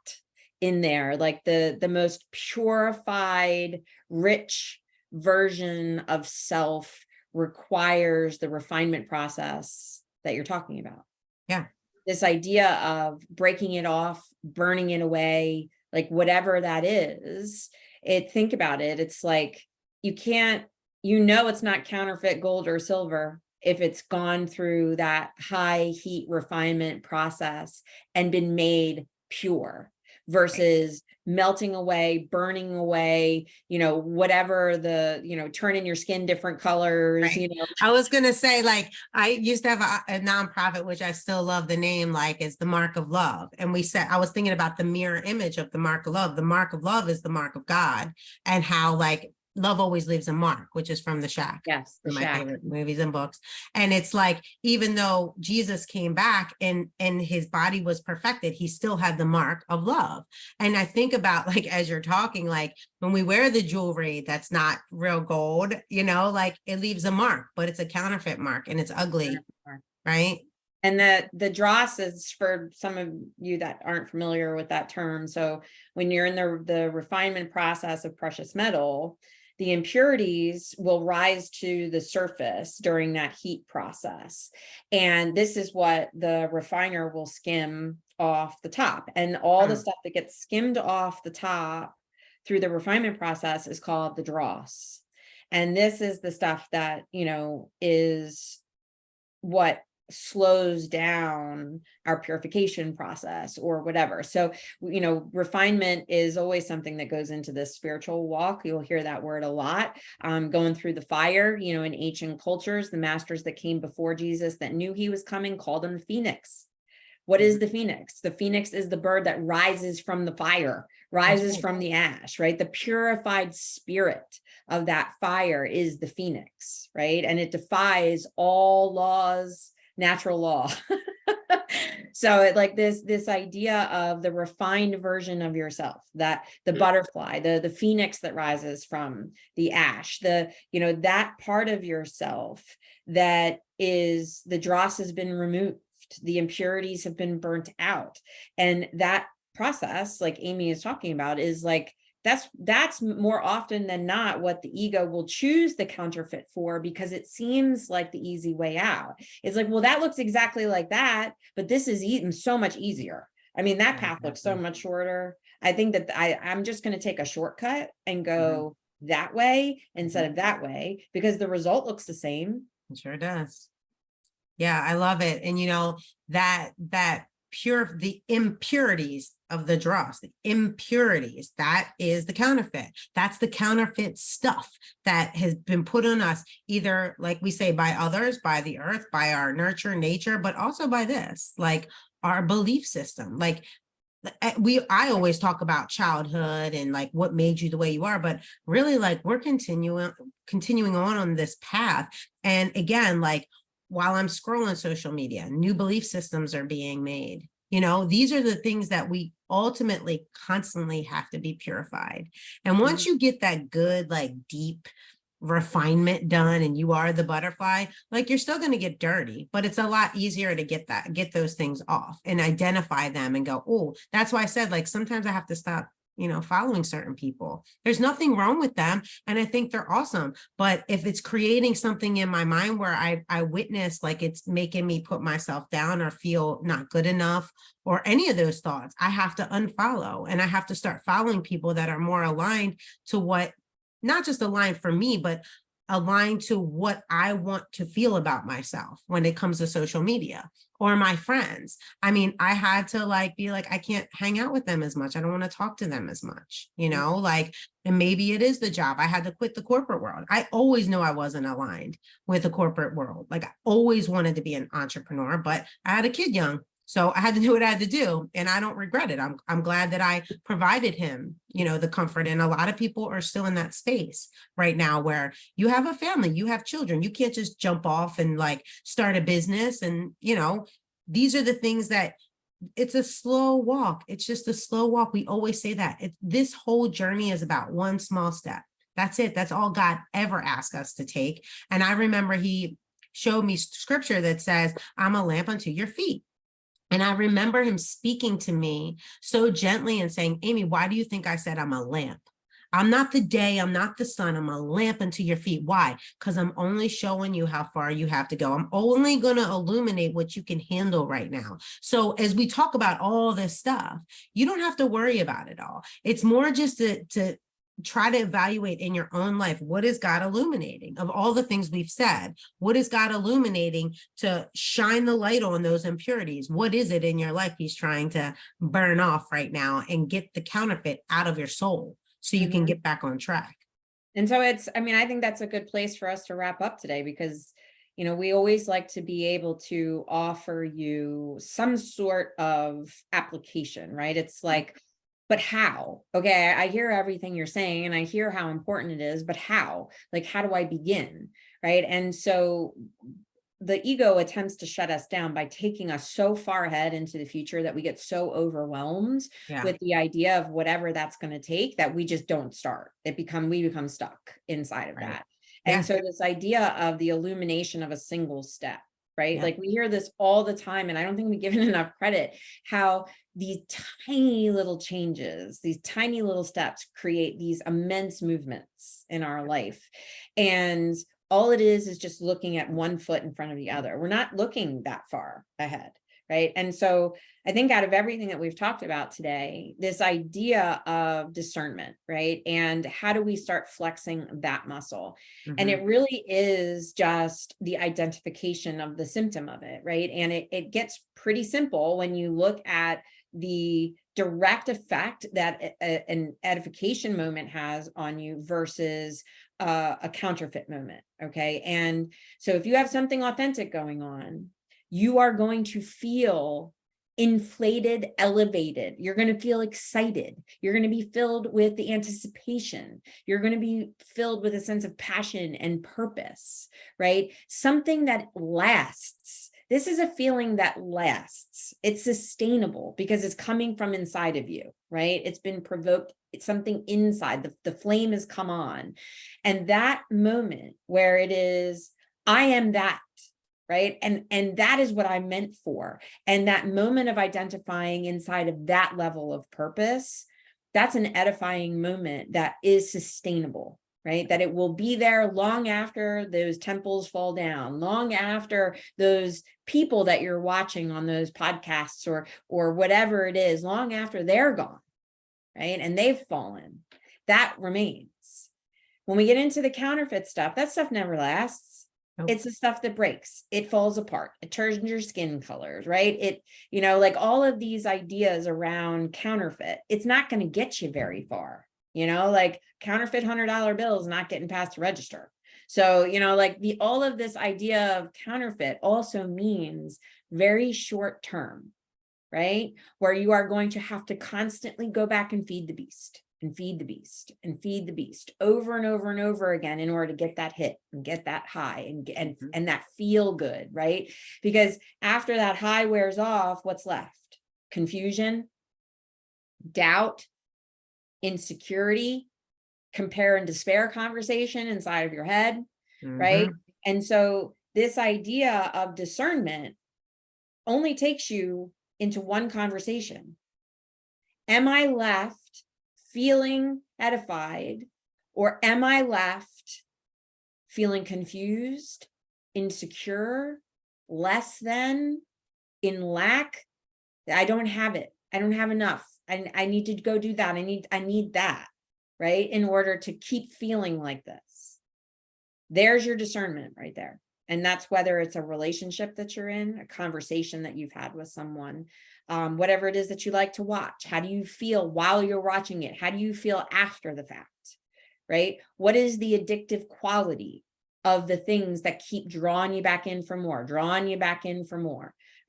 in there, like the most purified, rich version of self requires the refinement process that you're talking about. Yeah. This idea of breaking it off, burning it away, like whatever that is, think about it. It's like, you can't, it's not counterfeit gold or silver if it's gone through that high heat refinement process and been made pure, versus melting away, burning away, whatever turning your skin different colors, right. I was going to say, like, I used to have a nonprofit, which I still love the name, like, is the Mark of Love. And I was thinking about the mirror image of the Mark of Love. The Mark of Love is the mark of God, and how, like, love always leaves a mark, which is from The Shack. Yes, my favorite movies and books. And it's like, even though Jesus came back and his body was perfected, he still had the mark of love. And I think about, like, as you're talking, like when we wear the jewelry that's not real gold, like it leaves a mark, but it's a counterfeit mark, and it's ugly, right? And the dross is, for some of you that aren't familiar with that term. So when you're in the refinement process of precious metal, the impurities will rise to the surface during that heat process. And this is what the refiner will skim off the top. And all the stuff that gets skimmed off the top through the refinement process is called the dross. And this is the stuff that, is what slows down our purification process or whatever. So, refinement is always something that goes into this spiritual walk. You'll hear that word a lot. Going through the fire, in ancient cultures, the masters that came before Jesus that knew he was coming called him the phoenix. What is the phoenix? The phoenix is the bird that rises from the fire, rises from the ash, right? The purified spirit of that fire is the phoenix, right? And it defies all laws, natural law. So it like this idea of the refined version of yourself, that the butterfly, the phoenix that rises from the ash, that part of yourself that is the dross has been removed, the impurities have been burnt out. And that process, like Amy is talking about, is like, that's more often than not what the ego will choose the counterfeit for, because it seems like the easy way out. It's like, well, that looks exactly like that, but this is even so much easier. I mean, that path looks so much shorter. I think that I'm just going to take a shortcut and go that way instead of that way, because the result looks the same. It sure does. Yeah, I love it. And that the impurities of the dross, the impurities, that is the counterfeit. That's the counterfeit stuff that has been put on us, either, like we say, by others, by the earth, by our nurture, nature, but also by this, like our belief system. Like I always talk about childhood and like what made you the way you are, but really, like, we're continuing on this path. And again, like, while I'm scrolling social media, new belief systems are being made. These are the things that we ultimately constantly have to be purified. And once you get that good, like, deep refinement done and you are the butterfly, like, you're still going to get dirty, but it's a lot easier to get those things off and identify them and go, oh, that's why I said, like, sometimes I have to stop following certain people. There's nothing wrong with them, and I think they're awesome. But if it's creating something in my mind where I witness, like, it's making me put myself down or feel not good enough or any of those thoughts, I have to unfollow, and I have to start following people that are more aligned to what, not just aligned for me, but aligned to what I want to feel about myself when it comes to social media or my friends. I mean, I had to be like, I can't hang out with them as much. I don't want to talk to them as much, like, and maybe it is the job. I had to quit the corporate world. I always knew I wasn't aligned with the corporate world. Like, I always wanted to be an entrepreneur, but I had a kid young. So I had to do what I had to do, and I don't regret it. I'm glad that I provided him, the comfort. And a lot of people are still in that space right now where you have a family, you have children, you can't just jump off and like start a business. And, these are the things that it's a slow walk. It's just a slow walk. We always say that this whole journey is about one small step. That's it. That's all God ever asked us to take. And I remember he showed me scripture that says, I'm a lamp unto your feet. And I remember him speaking to me so gently and saying, Amy, why do you think I said I'm a lamp? I'm not the day, I'm not the sun, I'm a lamp unto your feet. Why? Because I'm only showing you how far you have to go. I'm only going to illuminate what you can handle right now. So as we talk about all this stuff, you don't have to worry about it all. It's more just to try to evaluate in your own life, what is God illuminating of all the things we've said? What is God illuminating to shine the light on those impurities? What is it in your life he's trying to burn off right now and get the counterfeit out of your soul so you can get back on track? And so I think that's a good place for us to wrap up today, because we always like to be able to offer you some sort of application, right? It's like, but how? Okay, I hear everything you're saying and I hear how important it is, but how? Like, how do I begin? Right. And so the ego attempts to shut us down by taking us so far ahead into the future that we get so overwhelmed with the idea of whatever that's going to take that we just don't start. We become stuck inside of that. And so this idea of the illumination of a single step, right? Like, we hear this all the time, and I don't think we give it enough credit, how these tiny little changes, these tiny little steps create these immense movements in our life. And all it is just looking at one foot in front of the other. We're not looking that far ahead, right? And so I think out of everything that we've talked about today, this idea of discernment, right? And how do we start flexing that muscle? And it really is just the identification of the symptom of it, right? And it gets pretty simple when you look at the direct effect that an edification moment has on you versus a counterfeit moment. Okay. And so if you have something authentic going on, you are going to feel inflated, elevated. You're going to feel excited. You're going to be filled with the anticipation. You're going to be filled with a sense of passion and purpose, right? Something that lasts. This is a feeling that lasts. It's sustainable because it's coming from inside of you, right? It's been provoked. It's something inside. The flame has come on. And that moment where it is, I am that, right? And that is what I'm meant for. And that moment of identifying inside of that level of purpose, that's an edifying moment that is sustainable, right? That it will be there long after those temples fall down, long after those people that you're watching on those podcasts or whatever it is, long after they're gone, right? And they've fallen. That remains. When we get into the counterfeit stuff, that stuff never lasts. It's the stuff that breaks. It falls apart. It turns your skin colors, right? It, like all of these ideas around counterfeit, it's not going to get you very far, like counterfeit $100 bill is not getting past the register. So, like all of this idea of counterfeit also means very short term, right? Where you are going to have to constantly go back and feed the beast. And feed the beast and feed the beast over and over and over again in order to get that hit and get that high and that feel good, right? Because after that high wears off, what's left? Confusion, doubt, insecurity, compare and despair conversation inside of your head, right? And so this idea of discernment only takes you into one conversation. Am I left feeling edified, or am I left feeling confused, insecure, less than, in lack? I don't have it. I don't have enough. I need to go do that. I need that, right? In order to keep feeling like this. There's your discernment right there. And that's whether it's a relationship that you're in, a conversation that you've had with someone, whatever it is that you like to watch. How do you feel while you're watching it? How do you feel after the fact, right? What is the addictive quality of the things that keep drawing you back in for more,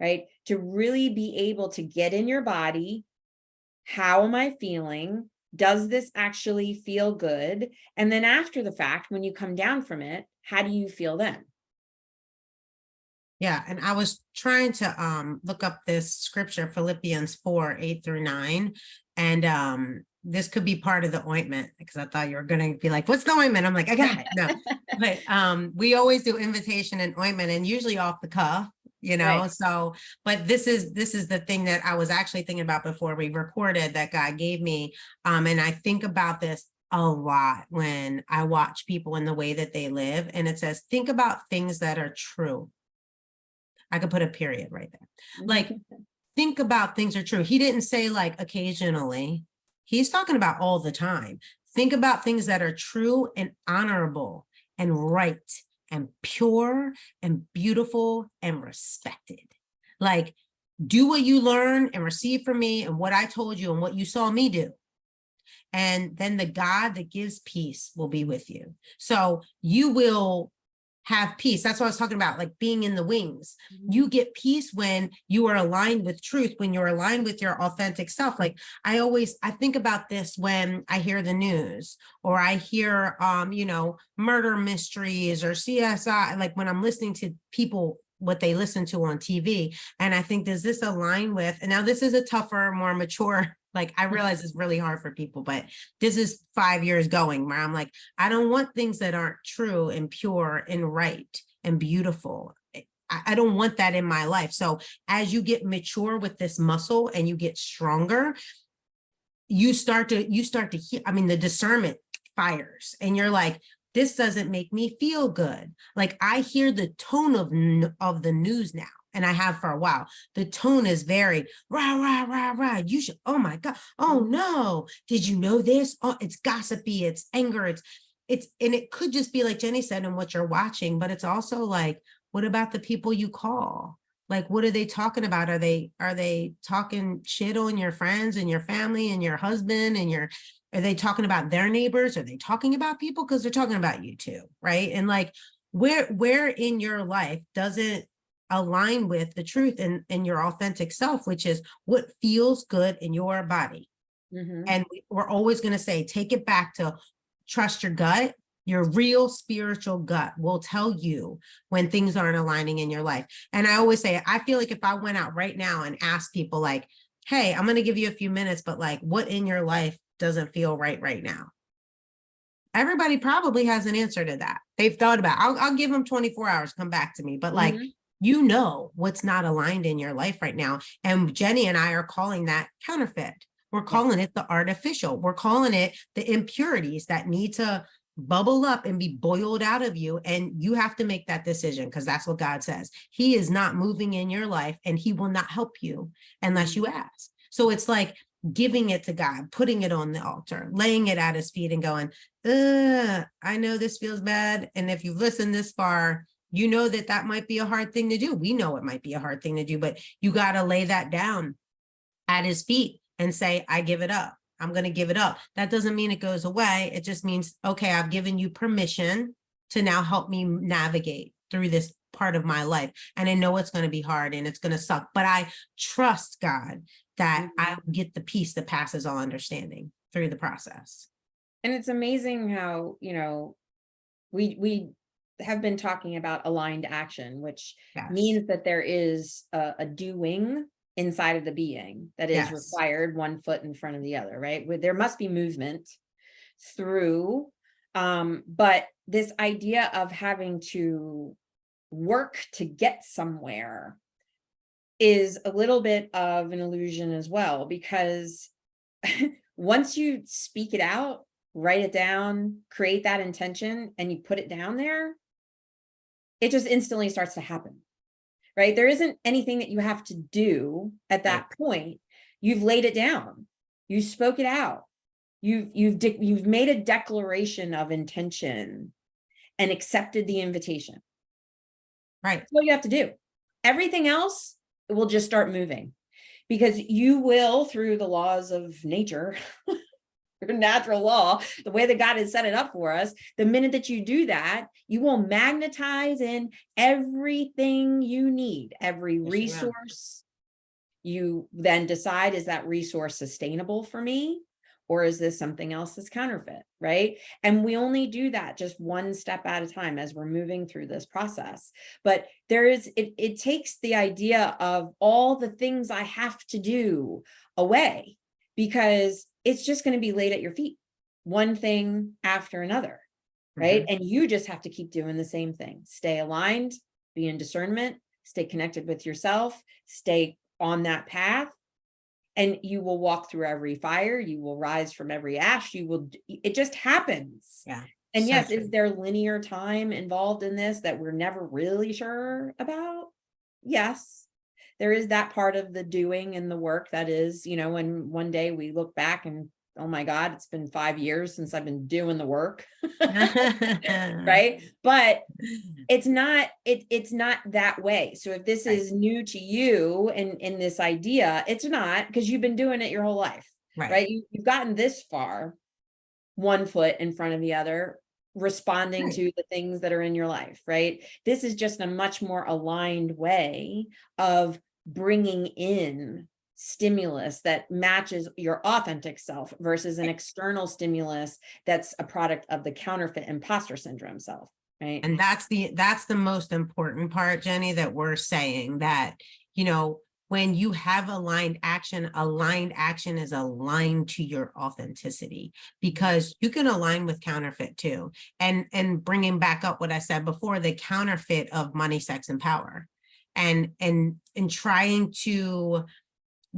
right? To really be able to get in your body. How am I feeling? Does this actually feel good? And then after the fact, when you come down from it, how do you feel then? Yeah, and I was trying to look up this scripture, Philippians 4:8-9. And this could be part of the ointment, because I thought you were going to be like, what's the ointment? I'm like, I got it. No, but we always do invitation and ointment, and usually off the cuff, right. So, but this is the thing that I was actually thinking about before we recorded that God gave me. And I think about this a lot when I watch people in the way that they live. And it says, think about things that are true. I could put a period right there. Like, think about things are true. He didn't say like occasionally. He's talking about all the time. Think about things that are true and honorable and right and pure and beautiful and respected. Like, do what you learn and receive from me and what I told you and what you saw me do. And then the God that gives peace will be with you. So you will have peace. That's what I was talking about, like being in the wings. You get peace when you are aligned with truth, when you're aligned with your authentic self. Like I think about this when I hear the news or I hear, murder mysteries or CSI, like when I'm listening to people, what they listen to on TV. And I think, does this align with, and now this is a tougher, more mature, like I realize it's really hard for people, but this is 5 years going where I'm like, I don't want things that aren't true and pure and right and beautiful. I don't want that in my life. So as you get mature with this muscle and you get stronger, you start to hear, the discernment fires and you're like, this doesn't make me feel good. Like I hear the tone of the news now. and I have for a while, the tone is very rah, rah, rah, rah. You should, oh my God. Oh no. Did you know this? Oh, it's gossipy. It's anger. And it could just be like Jenny said, and what you're watching, but it's also like, what about the people you call? Like, what are they talking about? Are they talking shit on your friends and your family and your husband and are they talking about their neighbors? Are they talking about people? Because they're talking about you too, right? And like, where in your life does it align with the truth and your authentic self, which is what feels good in your body? And we're always going to say, take it back to trust your gut. Your real spiritual gut will tell you when things aren't aligning in your life. And I always say, I feel like if I went out right now and asked people like, hey, I'm going to give you a few minutes, but like, what in your life doesn't feel right now? Everybody probably has an answer to that. They've thought about, I'll give them 24 hours, come back to me. But like, you know, what's not aligned in your life right now. And Jenny and I are calling that counterfeit. We're calling it the artificial. We're calling it the impurities that need to bubble up and be boiled out of you. And you have to make that decision, because that's what God says. He is not moving in your life and he will not help you unless you ask. So it's like giving it to God, putting it on the altar, laying it at his feet and going, I know this feels bad. And if you've listened this far, you know that that might be a hard thing to do. We know it might be a hard thing to do, but you got to lay that down at his feet and say, I give it up. I'm going to give it up. That doesn't mean it goes away. It just means, okay, I've given you permission to now help me navigate through this part of my life. And I know it's going to be hard and it's going to suck, but I trust God that I'll get the peace that passes all understanding through the process. And it's amazing how, you know, we have been talking about aligned action, which means that there is a doing inside of the being that is required, one foot in front of the other, right? There must be movement through, but this idea of having to work to get somewhere is a little bit of an illusion as well, because once you speak it out, write it down, create that intention, and you put it down there, it just instantly starts to happen. Right? There isn't anything that you have to do at that point. You've laid it down. You spoke it out. You've made a declaration of intention and accepted the invitation. Right. That's what you have to do. Everything else will just start moving, because you will, through the laws of nature, natural law, the way that God has set it up for us, the minute that you do that, you will magnetize in everything you need, every resource. You then decide, is that resource sustainable for me? Or is this something else that's counterfeit, right? And we only do that just one step at a time as we're moving through this process. But it takes the idea of all the things I have to do away, because it's just going to be laid at your feet, one thing after another, right? And you just have to keep doing the same thing. Stay aligned, be in discernment, stay connected with yourself, stay on that path, and you will walk through every fire. You will rise from every ash. It just happens. Yeah. And yes, is there linear time involved in this that we're never really sure about? Yes. There is that part of the doing and the work that is, you know, when one day we look back and, oh my God, it's been 5 years since I've been doing the work, right? But it's not that way. So if this is new to you and in this idea, it's not, because you've been doing it your whole life, right? You've gotten this far, one foot in front of the other, responding to the things that are in your life, right? This is just a much more aligned way of bringing in stimulus that matches your authentic self versus an external stimulus that's a product of the counterfeit imposter syndrome self, right? And that's the most important part, Jenny, that we're saying, that, you know, when you have aligned action is aligned to your authenticity, because you can align with counterfeit too. And bringing back up what I said before, the counterfeit of money, sex, and power, and trying to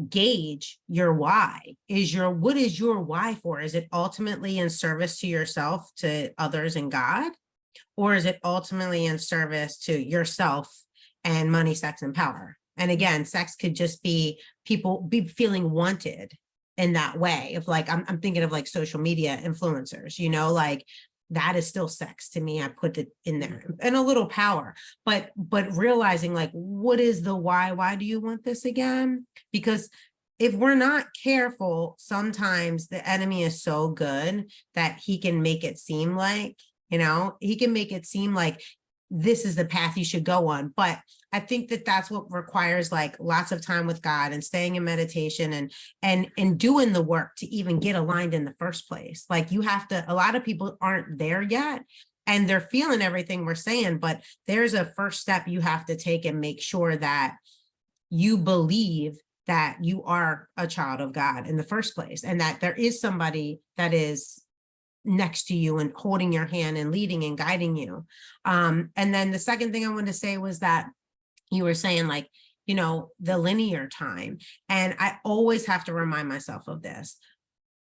gauge your why. What is your why for? Is it ultimately in service to yourself, to others, and God? Or is it ultimately in service to yourself and money, sex, and power. And again, sex could just be people be feeling wanted in that way of like, I'm thinking of like social media influencers, you know, like that is still sex to me. I put it in there, and a little power, but realizing like, what is the why? Why do you want this again? Because if we're not careful, sometimes the enemy is so good that he can make it seem like, you know, he can make it seem like this is the path you should go on. But I think that that's what requires like lots of time with God and staying in meditation and doing the work to even get aligned in the first place. Like you have to, a lot of people aren't there yet and they're feeling everything we're saying, but there's a first step you have to take and make sure that you believe that you are a child of God in the first place, and that there is somebody that is next to you and holding your hand and leading and guiding you. And then the second thing I wanted to say was that you were saying like, you know, the linear time. And I always have to remind myself of this.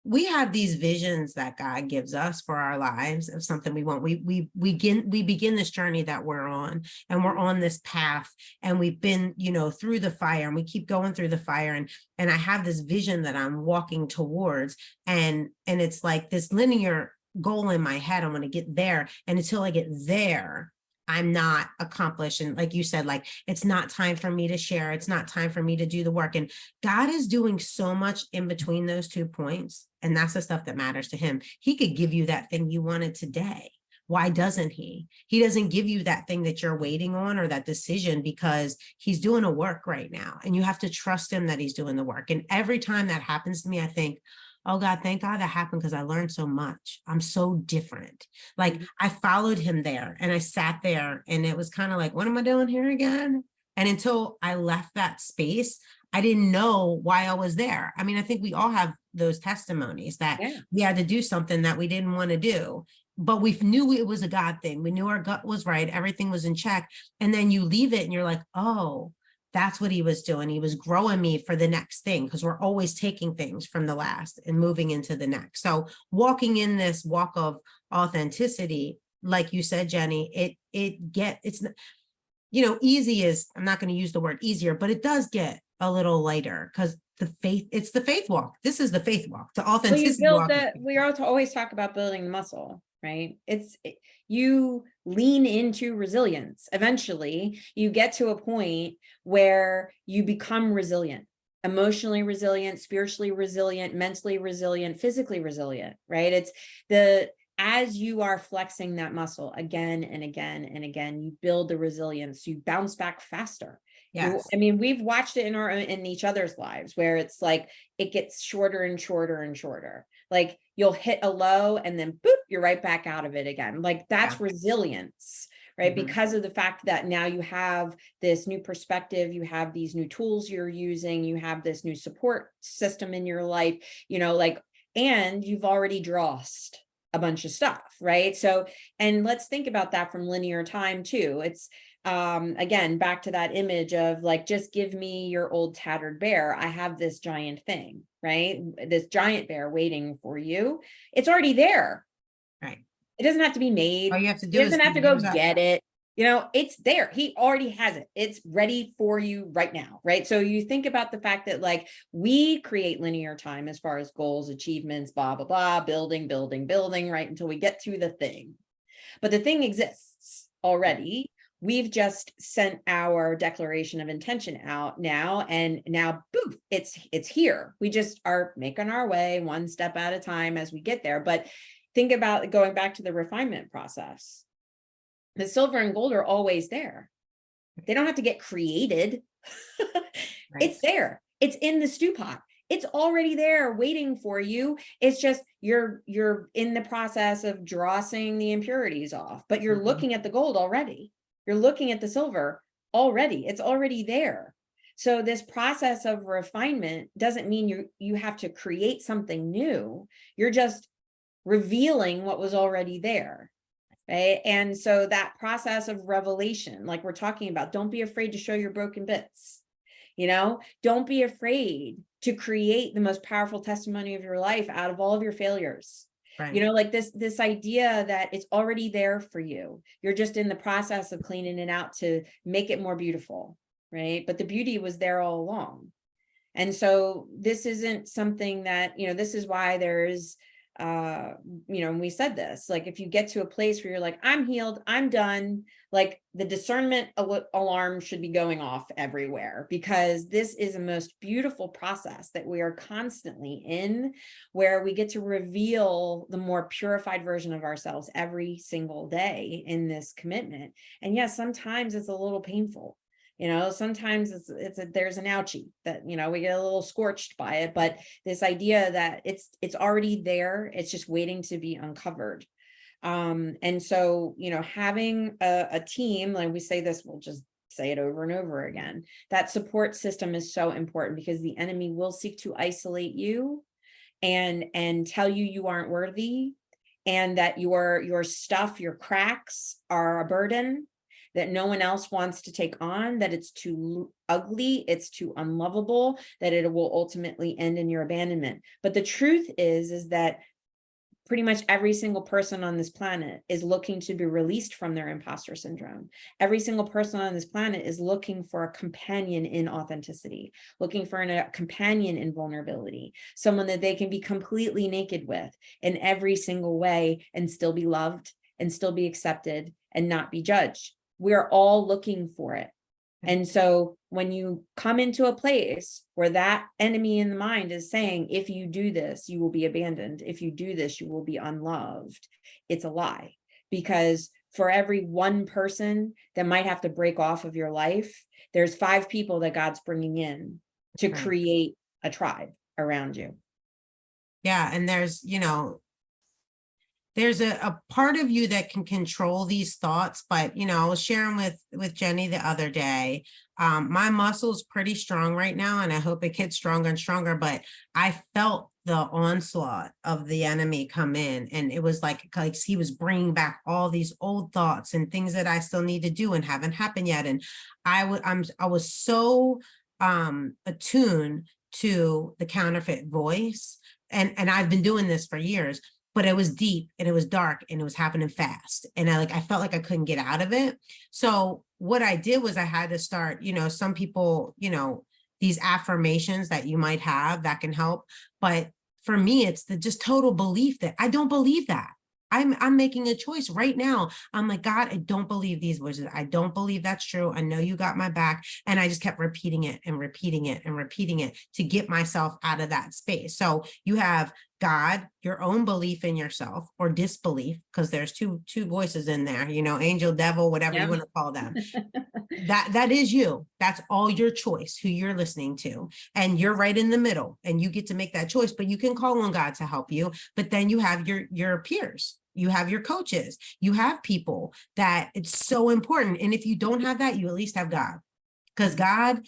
We have these visions that God gives us for our lives of something we want. We begin this journey that we're on, and we're on this path, and we've been, you know, through the fire, and we keep going through the fire. And I have this vision that I'm walking towards, and it's like this linear goal in my head. I want to get there, and until I get there, I'm not accomplished. And like you said, like, it's not time for me to share. It's not time for me to do the work. And God is doing so much in between those 2 points. And that's the stuff that matters to him. He could give you that thing you wanted today. Why doesn't he? He doesn't give you that thing that you're waiting on or that decision, because he's doing a work right now. And you have to trust him that he's doing the work. And every time that happens to me, I think, oh God, thank God that happened, because I learned so much. I'm so different. Like I followed him there and I sat there, and it was kind of like, what am I doing here again? And until I left that space, I didn't know why I was there. I mean, I think we all have those testimonies that we had to do something that we didn't want to do, but we knew it was a God thing. We knew our gut was right. Everything was in check. And then you leave it and you're like, oh, that's what he was doing. He was growing me for the next thing, because we're always taking things from the last and moving into the next. So walking in this walk of authenticity, like you said, Jenny, it's, you know, easy is, I'm not going to use the word easier, but it does get a little lighter, because it's the faith walk. This is the faith walk, the authenticity walk. We also always talk about building the muscle, right? You lean into resilience. Eventually you get to a point where you become resilient, emotionally resilient, spiritually resilient, mentally resilient, physically resilient, right? As you are flexing that muscle again and again and again, you build the resilience, you bounce back faster. Yes. I mean, we've watched it in each other's lives, where it's like it gets shorter and shorter and shorter. Like you'll hit a low and then boop, you're right back out of it again. Like that's resilience, right? Because of the fact that now you have this new perspective, you have these new tools you're using, you have this new support system in your life, you know, like, and you've already drossed a bunch of stuff, right? So, and let's think about that from linear time too. It's again, back to that image of like, just give me your old tattered bear. I have this giant thing, right? This giant bear waiting for you. It's already there. Right. It doesn't have to be made. All you have to do He doesn't is have to go get it. You know, it's there. He already has it. It's ready for you right now, right? So you think about the fact that like we create linear time as far as goals, achievements, blah, blah, blah, building, right? Until we get to the thing. But the thing exists already. We've just sent our declaration of intention out now, and now, boof, it's here. We just are making our way one step at a time as we get there. But think about going back to the refinement process. The silver and gold are always there. They don't have to get created. It's there. It's in the stew pot. It's already there waiting for you. It's just you're in the process of drossing the impurities off, but you're looking at the gold already. You're looking at the silver already. It's already there. So this process of refinement doesn't mean you have to create something new. You're just revealing what was already there. Right. And so that process of revelation, like we're talking about, don't be afraid to show your broken bits. You know, don't be afraid to create the most powerful testimony of your life out of all of your failures. Right. You know, like this idea that it's already there for you. You're just in the process of cleaning it out to make it more beautiful, right? But the beauty was there all along. And so this isn't something that, you know, this is why there's, you know, and we said this, like, if you get to a place where you're like, I'm healed, I'm done, like the discernment alarm should be going off everywhere, because this is a most beautiful process that we are constantly in, where we get to reveal the more purified version of ourselves every single day in this commitment. And yes, sometimes it's a little painful. You know, sometimes there's an ouchie that, you know, we get a little scorched by it, but this idea that it's already there, it's just waiting to be uncovered. And so, you know, having a team, like we say this, we'll just say it over and over again, that support system is so important, because the enemy will seek to isolate you and tell you you aren't worthy, and that your stuff, your cracks are a burden that no one else wants to take on, that it's too ugly, it's too unlovable, that it will ultimately end in your abandonment. But the truth is that pretty much every single person on this planet is looking to be released from their imposter syndrome. Every single person on this planet is looking for a companion in authenticity, looking for a companion in vulnerability, someone that they can be completely naked with in every single way and still be loved and still be accepted and not be judged. We're all looking for it. And so when you come into a place where that enemy in the mind is saying, if you do this, you will be abandoned. If you do this, you will be unloved. It's a lie, because for every one person that might have to break off of your life, there's 5 people that God's bringing in to create a tribe around you. Yeah. And there's, you know, there's a part of you that can control these thoughts, but you know, I was sharing with Jenny the other day, my muscle's pretty strong right now, and I hope it gets stronger and stronger, but I felt the onslaught of the enemy come in, and it was like he was bringing back all these old thoughts and things that I still need to do and haven't happened yet. And I was so attuned to the counterfeit voice, and I've been doing this for years, but it was deep and it was dark and it was happening fast. And I felt like I couldn't get out of it. So what I did was I had to start, you know, some people, you know, these affirmations that you might have that can help. But for me, it's the just total belief that I don't believe that. I'm making a choice right now. I'm like, God, I don't believe these voices. I don't believe that's true. I know you got my back. And I just kept repeating it and repeating it and repeating it to get myself out of that space. So you have God, your own belief in yourself, or disbelief, because there's two voices in there, you know, angel, devil, whatever you want to call them. That is you. That's all your choice, who you're listening to. And you're right in the middle, and you get to make that choice, but you can call on God to help you. But then you have your peers, you have your coaches, you have people that it's so important. And if you don't have that, you at least have God, because God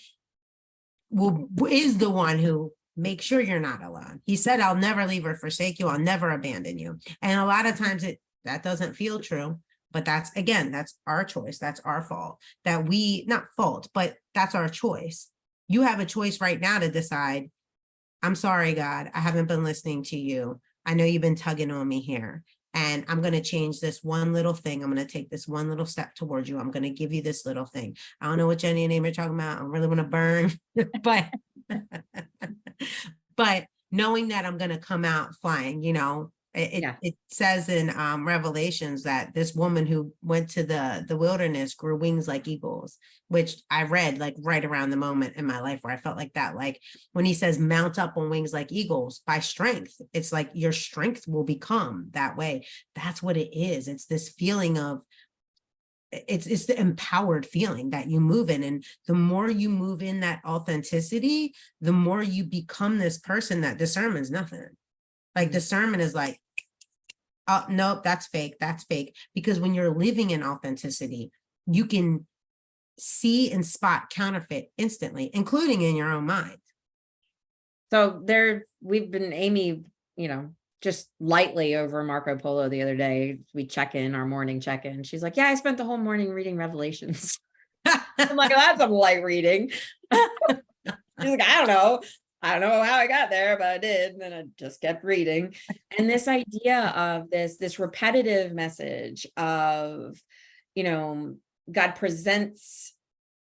is the one who make sure you're not alone. He said, I'll never leave or forsake you. I'll never abandon you. And a lot of times that doesn't feel true, but that's our choice. That's our fault, that not fault, but that's our choice. You have a choice right now to decide, I'm sorry, God, I haven't been listening to you. I know you've been tugging on me here, and I'm going to change this one little thing. I'm going to take this one little step towards you. I'm going to give you this little thing. I don't know what Jenny and Amy are talking about. I really want to burn, but but knowing that I'm going to come out flying, you know, it says in Revelations that this woman who went to the wilderness grew wings like eagles, which I read like right around the moment in my life where I felt like that. Like when he says mount up on wings like eagles by strength, it's like your strength will become that way. That's what it is. It's this feeling of it's the empowered feeling that you move in. And the more you move in that authenticity, the more you become this person that discernment's nothing. Like discernment is like, oh, nope, that's fake. That's fake. Because when you're living in authenticity, you can see and spot counterfeit instantly, including in your own mind. So we've been, Amy, you know, just lightly over Marco Polo the other day, we our morning check-in. She's like, yeah, I spent the whole morning reading Revelations. I'm like, that's a light reading. She's like, I don't know. I don't know how I got there, but I did. And then I just kept reading. And this idea of this repetitive message of, you know, God presents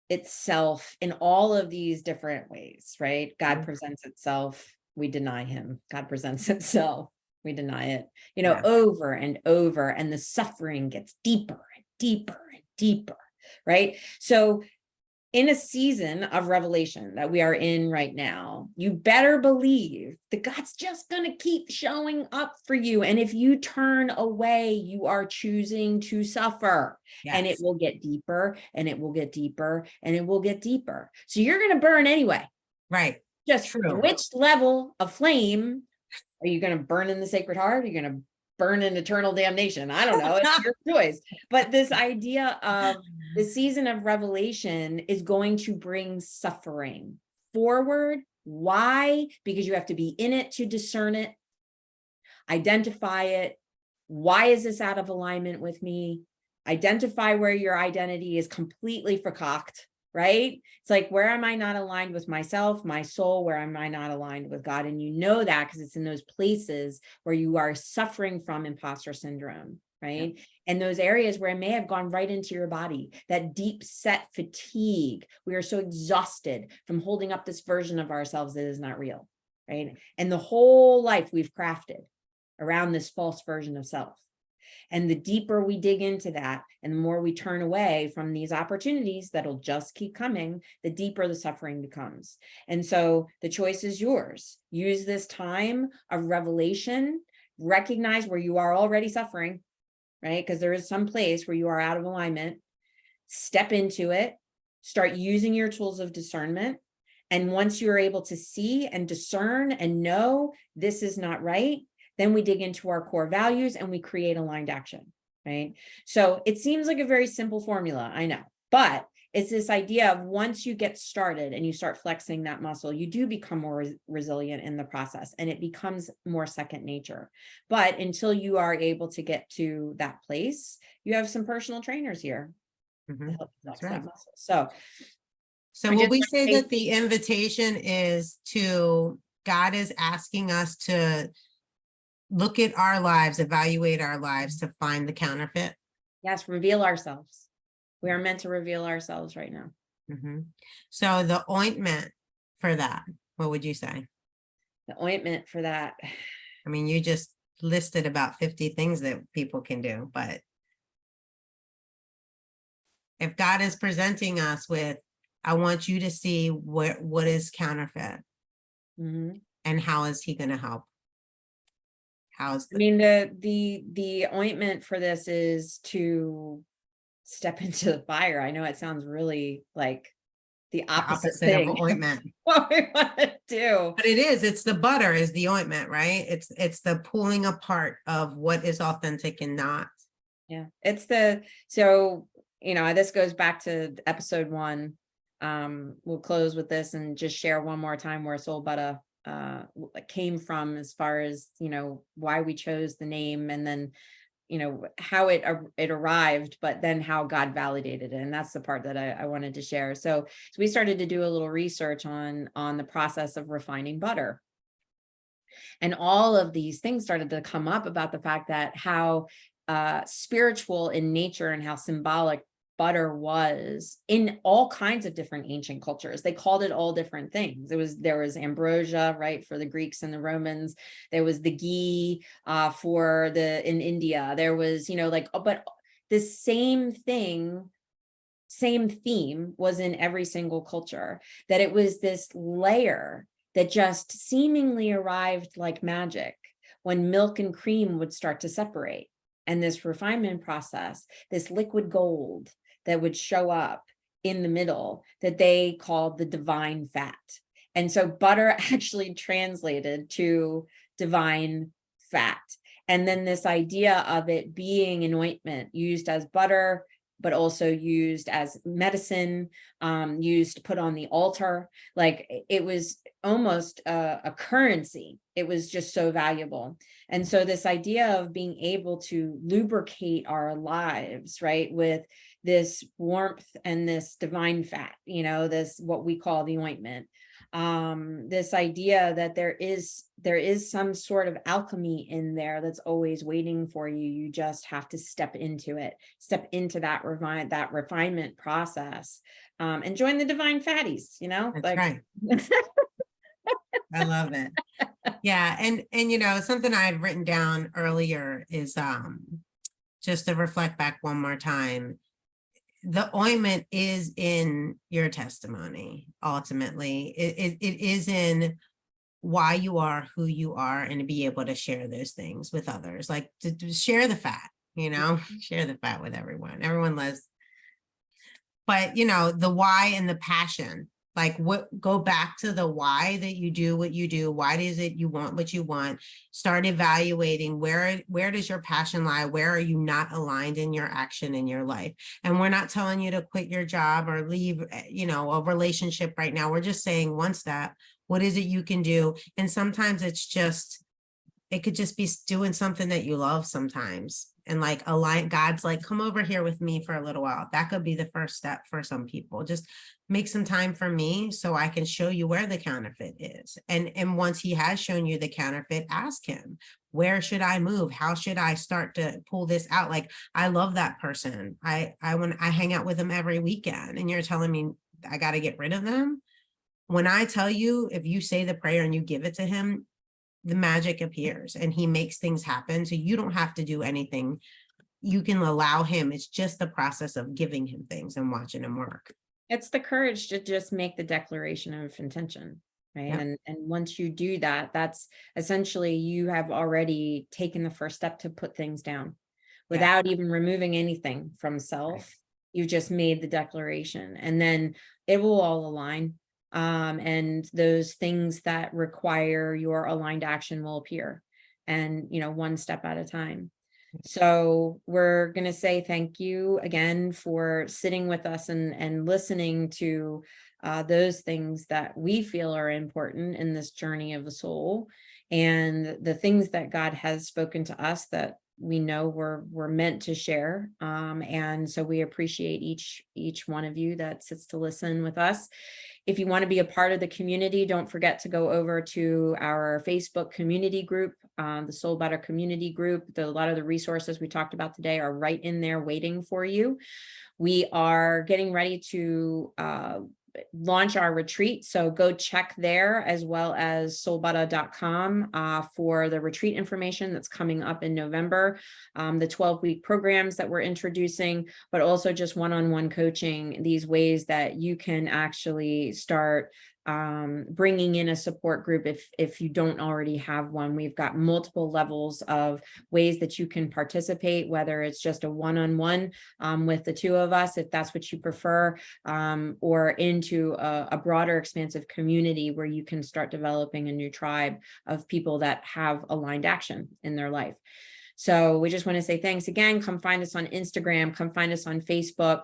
itself in all of these different ways, right? God presents itself, we deny him. God presents itself, we deny it, Yeah. over and over. And the suffering gets deeper and deeper and deeper, right? So in a season of revelation that we are in right now, you better believe that God's just going to keep showing up for you. And if you turn away, you are choosing to suffer. Yes. And it will get deeper and it will get deeper and it will get deeper. So you're going to burn anyway. Right. Just True. which level of flame are you going to burn in the Sacred Heart? Are you going to burn in eternal damnation? I don't know. It's your choice. But this idea of the season of revelation is going to bring suffering forward. Why? Because you have to be in it to discern it, identify it. Why is this out of alignment with me? Identify where your identity is completely vercocked, right? It's like, where am I not aligned with myself, my soul? Where am I not aligned with God? And you know that because it's in those places where you are suffering from imposter syndrome, right? Yeah. And those areas where it may have gone right into your body, that deep set fatigue. We are so exhausted from holding up this version of ourselves that is not real, right? And the whole life we've crafted around this false version of self. And the deeper we dig into that and the more we turn away from these opportunities that'll just keep coming, the deeper the suffering becomes. And so the choice is yours. Use this time of revelation, recognize where you are already suffering, right? Because there is some place where you are out of alignment. Step into it, start using your tools of discernment. And once you're able to see and discern and know this is not right, then we dig into our core values and we create aligned action, right? So it seems like a very simple formula, I know, but it's this idea of once you get started and you start flexing that muscle, you do become more resilient in the process and it becomes more second nature. But until you are able to get to that place, you have some personal trainers here to help flex that muscle. So will we say that the invitation is to, God is asking us to look at our lives, evaluate our lives to find the counterfeit? Yes, reveal ourselves. We are meant to reveal ourselves right now. Mm-hmm. So the ointment for that, what would you say? The ointment for that. I mean, you just listed about 50 things that people can do, but if God is presenting us with, I want you to see what is counterfeit, and how is he going to help? I mean, the ointment for this is to step into the fire. I know it sounds really like the opposite thing of ointment. What we want to do. But it is, it's the butter is the ointment, right? It's the pulling apart of what is authentic and not. Yeah, it's so, this goes back to episode 1. We'll close with this and just share one more time where Soul Buttah came from, as far as why we chose the name, and then how it arrived, but then how God validated it. And that's the part that I wanted to share. So we started to do a little research on the process of refining butter, and all of these things started to come up about the fact that how spiritual in nature and how symbolic butter was in all kinds of different ancient cultures. They called it all different things. There was ambrosia, right, for the Greeks and the Romans. There was the ghee in India. There was, but the same thing, same theme was in every single culture, that it was this layer that just seemingly arrived like magic when milk and cream would start to separate. And this refinement process, this liquid gold that would show up in the middle, that they called the divine fat. And so butter actually translated to divine fat. And then this idea of it being an ointment used as butter, but also used as medicine, used to put on the altar. Like it was almost a currency. It was just so valuable. And so this idea of being able to lubricate our lives, right, with this warmth and this divine fat, this what we call the ointment, this idea that there is some sort of alchemy in there that's always waiting for you. You just have to step into it, step into that refinement process, and join the divine fatties, That's right. I love it. Yeah. And something I had written down earlier is just to reflect back one more time. The ointment is in your testimony. Ultimately, it is in why you are who you are, and to be able to share those things with others, like to share the fat, share the fat with everyone. Everyone loves, but the why and the passion, like go back to the why that you do what you do. Why is it you want what you want? Start evaluating where does your passion lie? Where are you not aligned in your action in your life? And we're not telling you to quit your job or leave, a relationship right now. We're just saying one step. What is it you can do? And sometimes it could just be doing something that you love sometimes. And like align, God's like, come over here with me for a little while. That could be the first step for some people. Just make some time for me so I can show you where the counterfeit is. And once he has shown you the counterfeit, ask him, where should I move? How should I start to pull this out? Like, I love that person. I hang out with them every weekend, and you're telling me I got to get rid of them. When I tell you, if you say the prayer and you give it to him, the magic appears and he makes things happen. So you don't have to do anything. You can allow him. It's just the process of giving him things and watching him work. It's the courage to just make the declaration of intention, right? Yep. And once you do that, that's essentially, you have already taken the first step to put things down without even removing anything from self. Right. You just made the declaration, and then it will all align. And those things that require your aligned action will appear, and one step at a time. So we're going to say thank you again for sitting with us and listening to those things that we feel are important in this journey of the soul, and the things that God has spoken to us that we know we're meant to share. And so we appreciate each one of you that sits to listen with us. If you want to be a part of the community, don't forget to go over to our Facebook community group, the Soul Buttah community group. A lot of the resources we talked about today are right in there waiting for you. We are getting ready to launch our retreat. So go check there, as well as soulbuttah.com for the retreat information that's coming up in November, the 12-week programs that we're introducing, but also just one-on-one coaching, these ways that you can actually start bringing in a support group if you don't already have one. We've got multiple levels of ways that you can participate, whether it's just a one-on-one with the two of us, if that's what you prefer, or into a broader expansive community where you can start developing a new tribe of people that have aligned action in their life. So we just want to say thanks again. Come find us on Instagram, come find us on Facebook.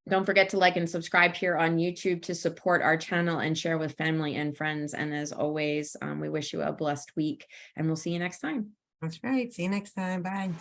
Don't forget to like and subscribe here on YouTube to support our channel and share with family and friends. And as always, we wish you a blessed week, and we'll see you next time. That's right. See you next time. Bye.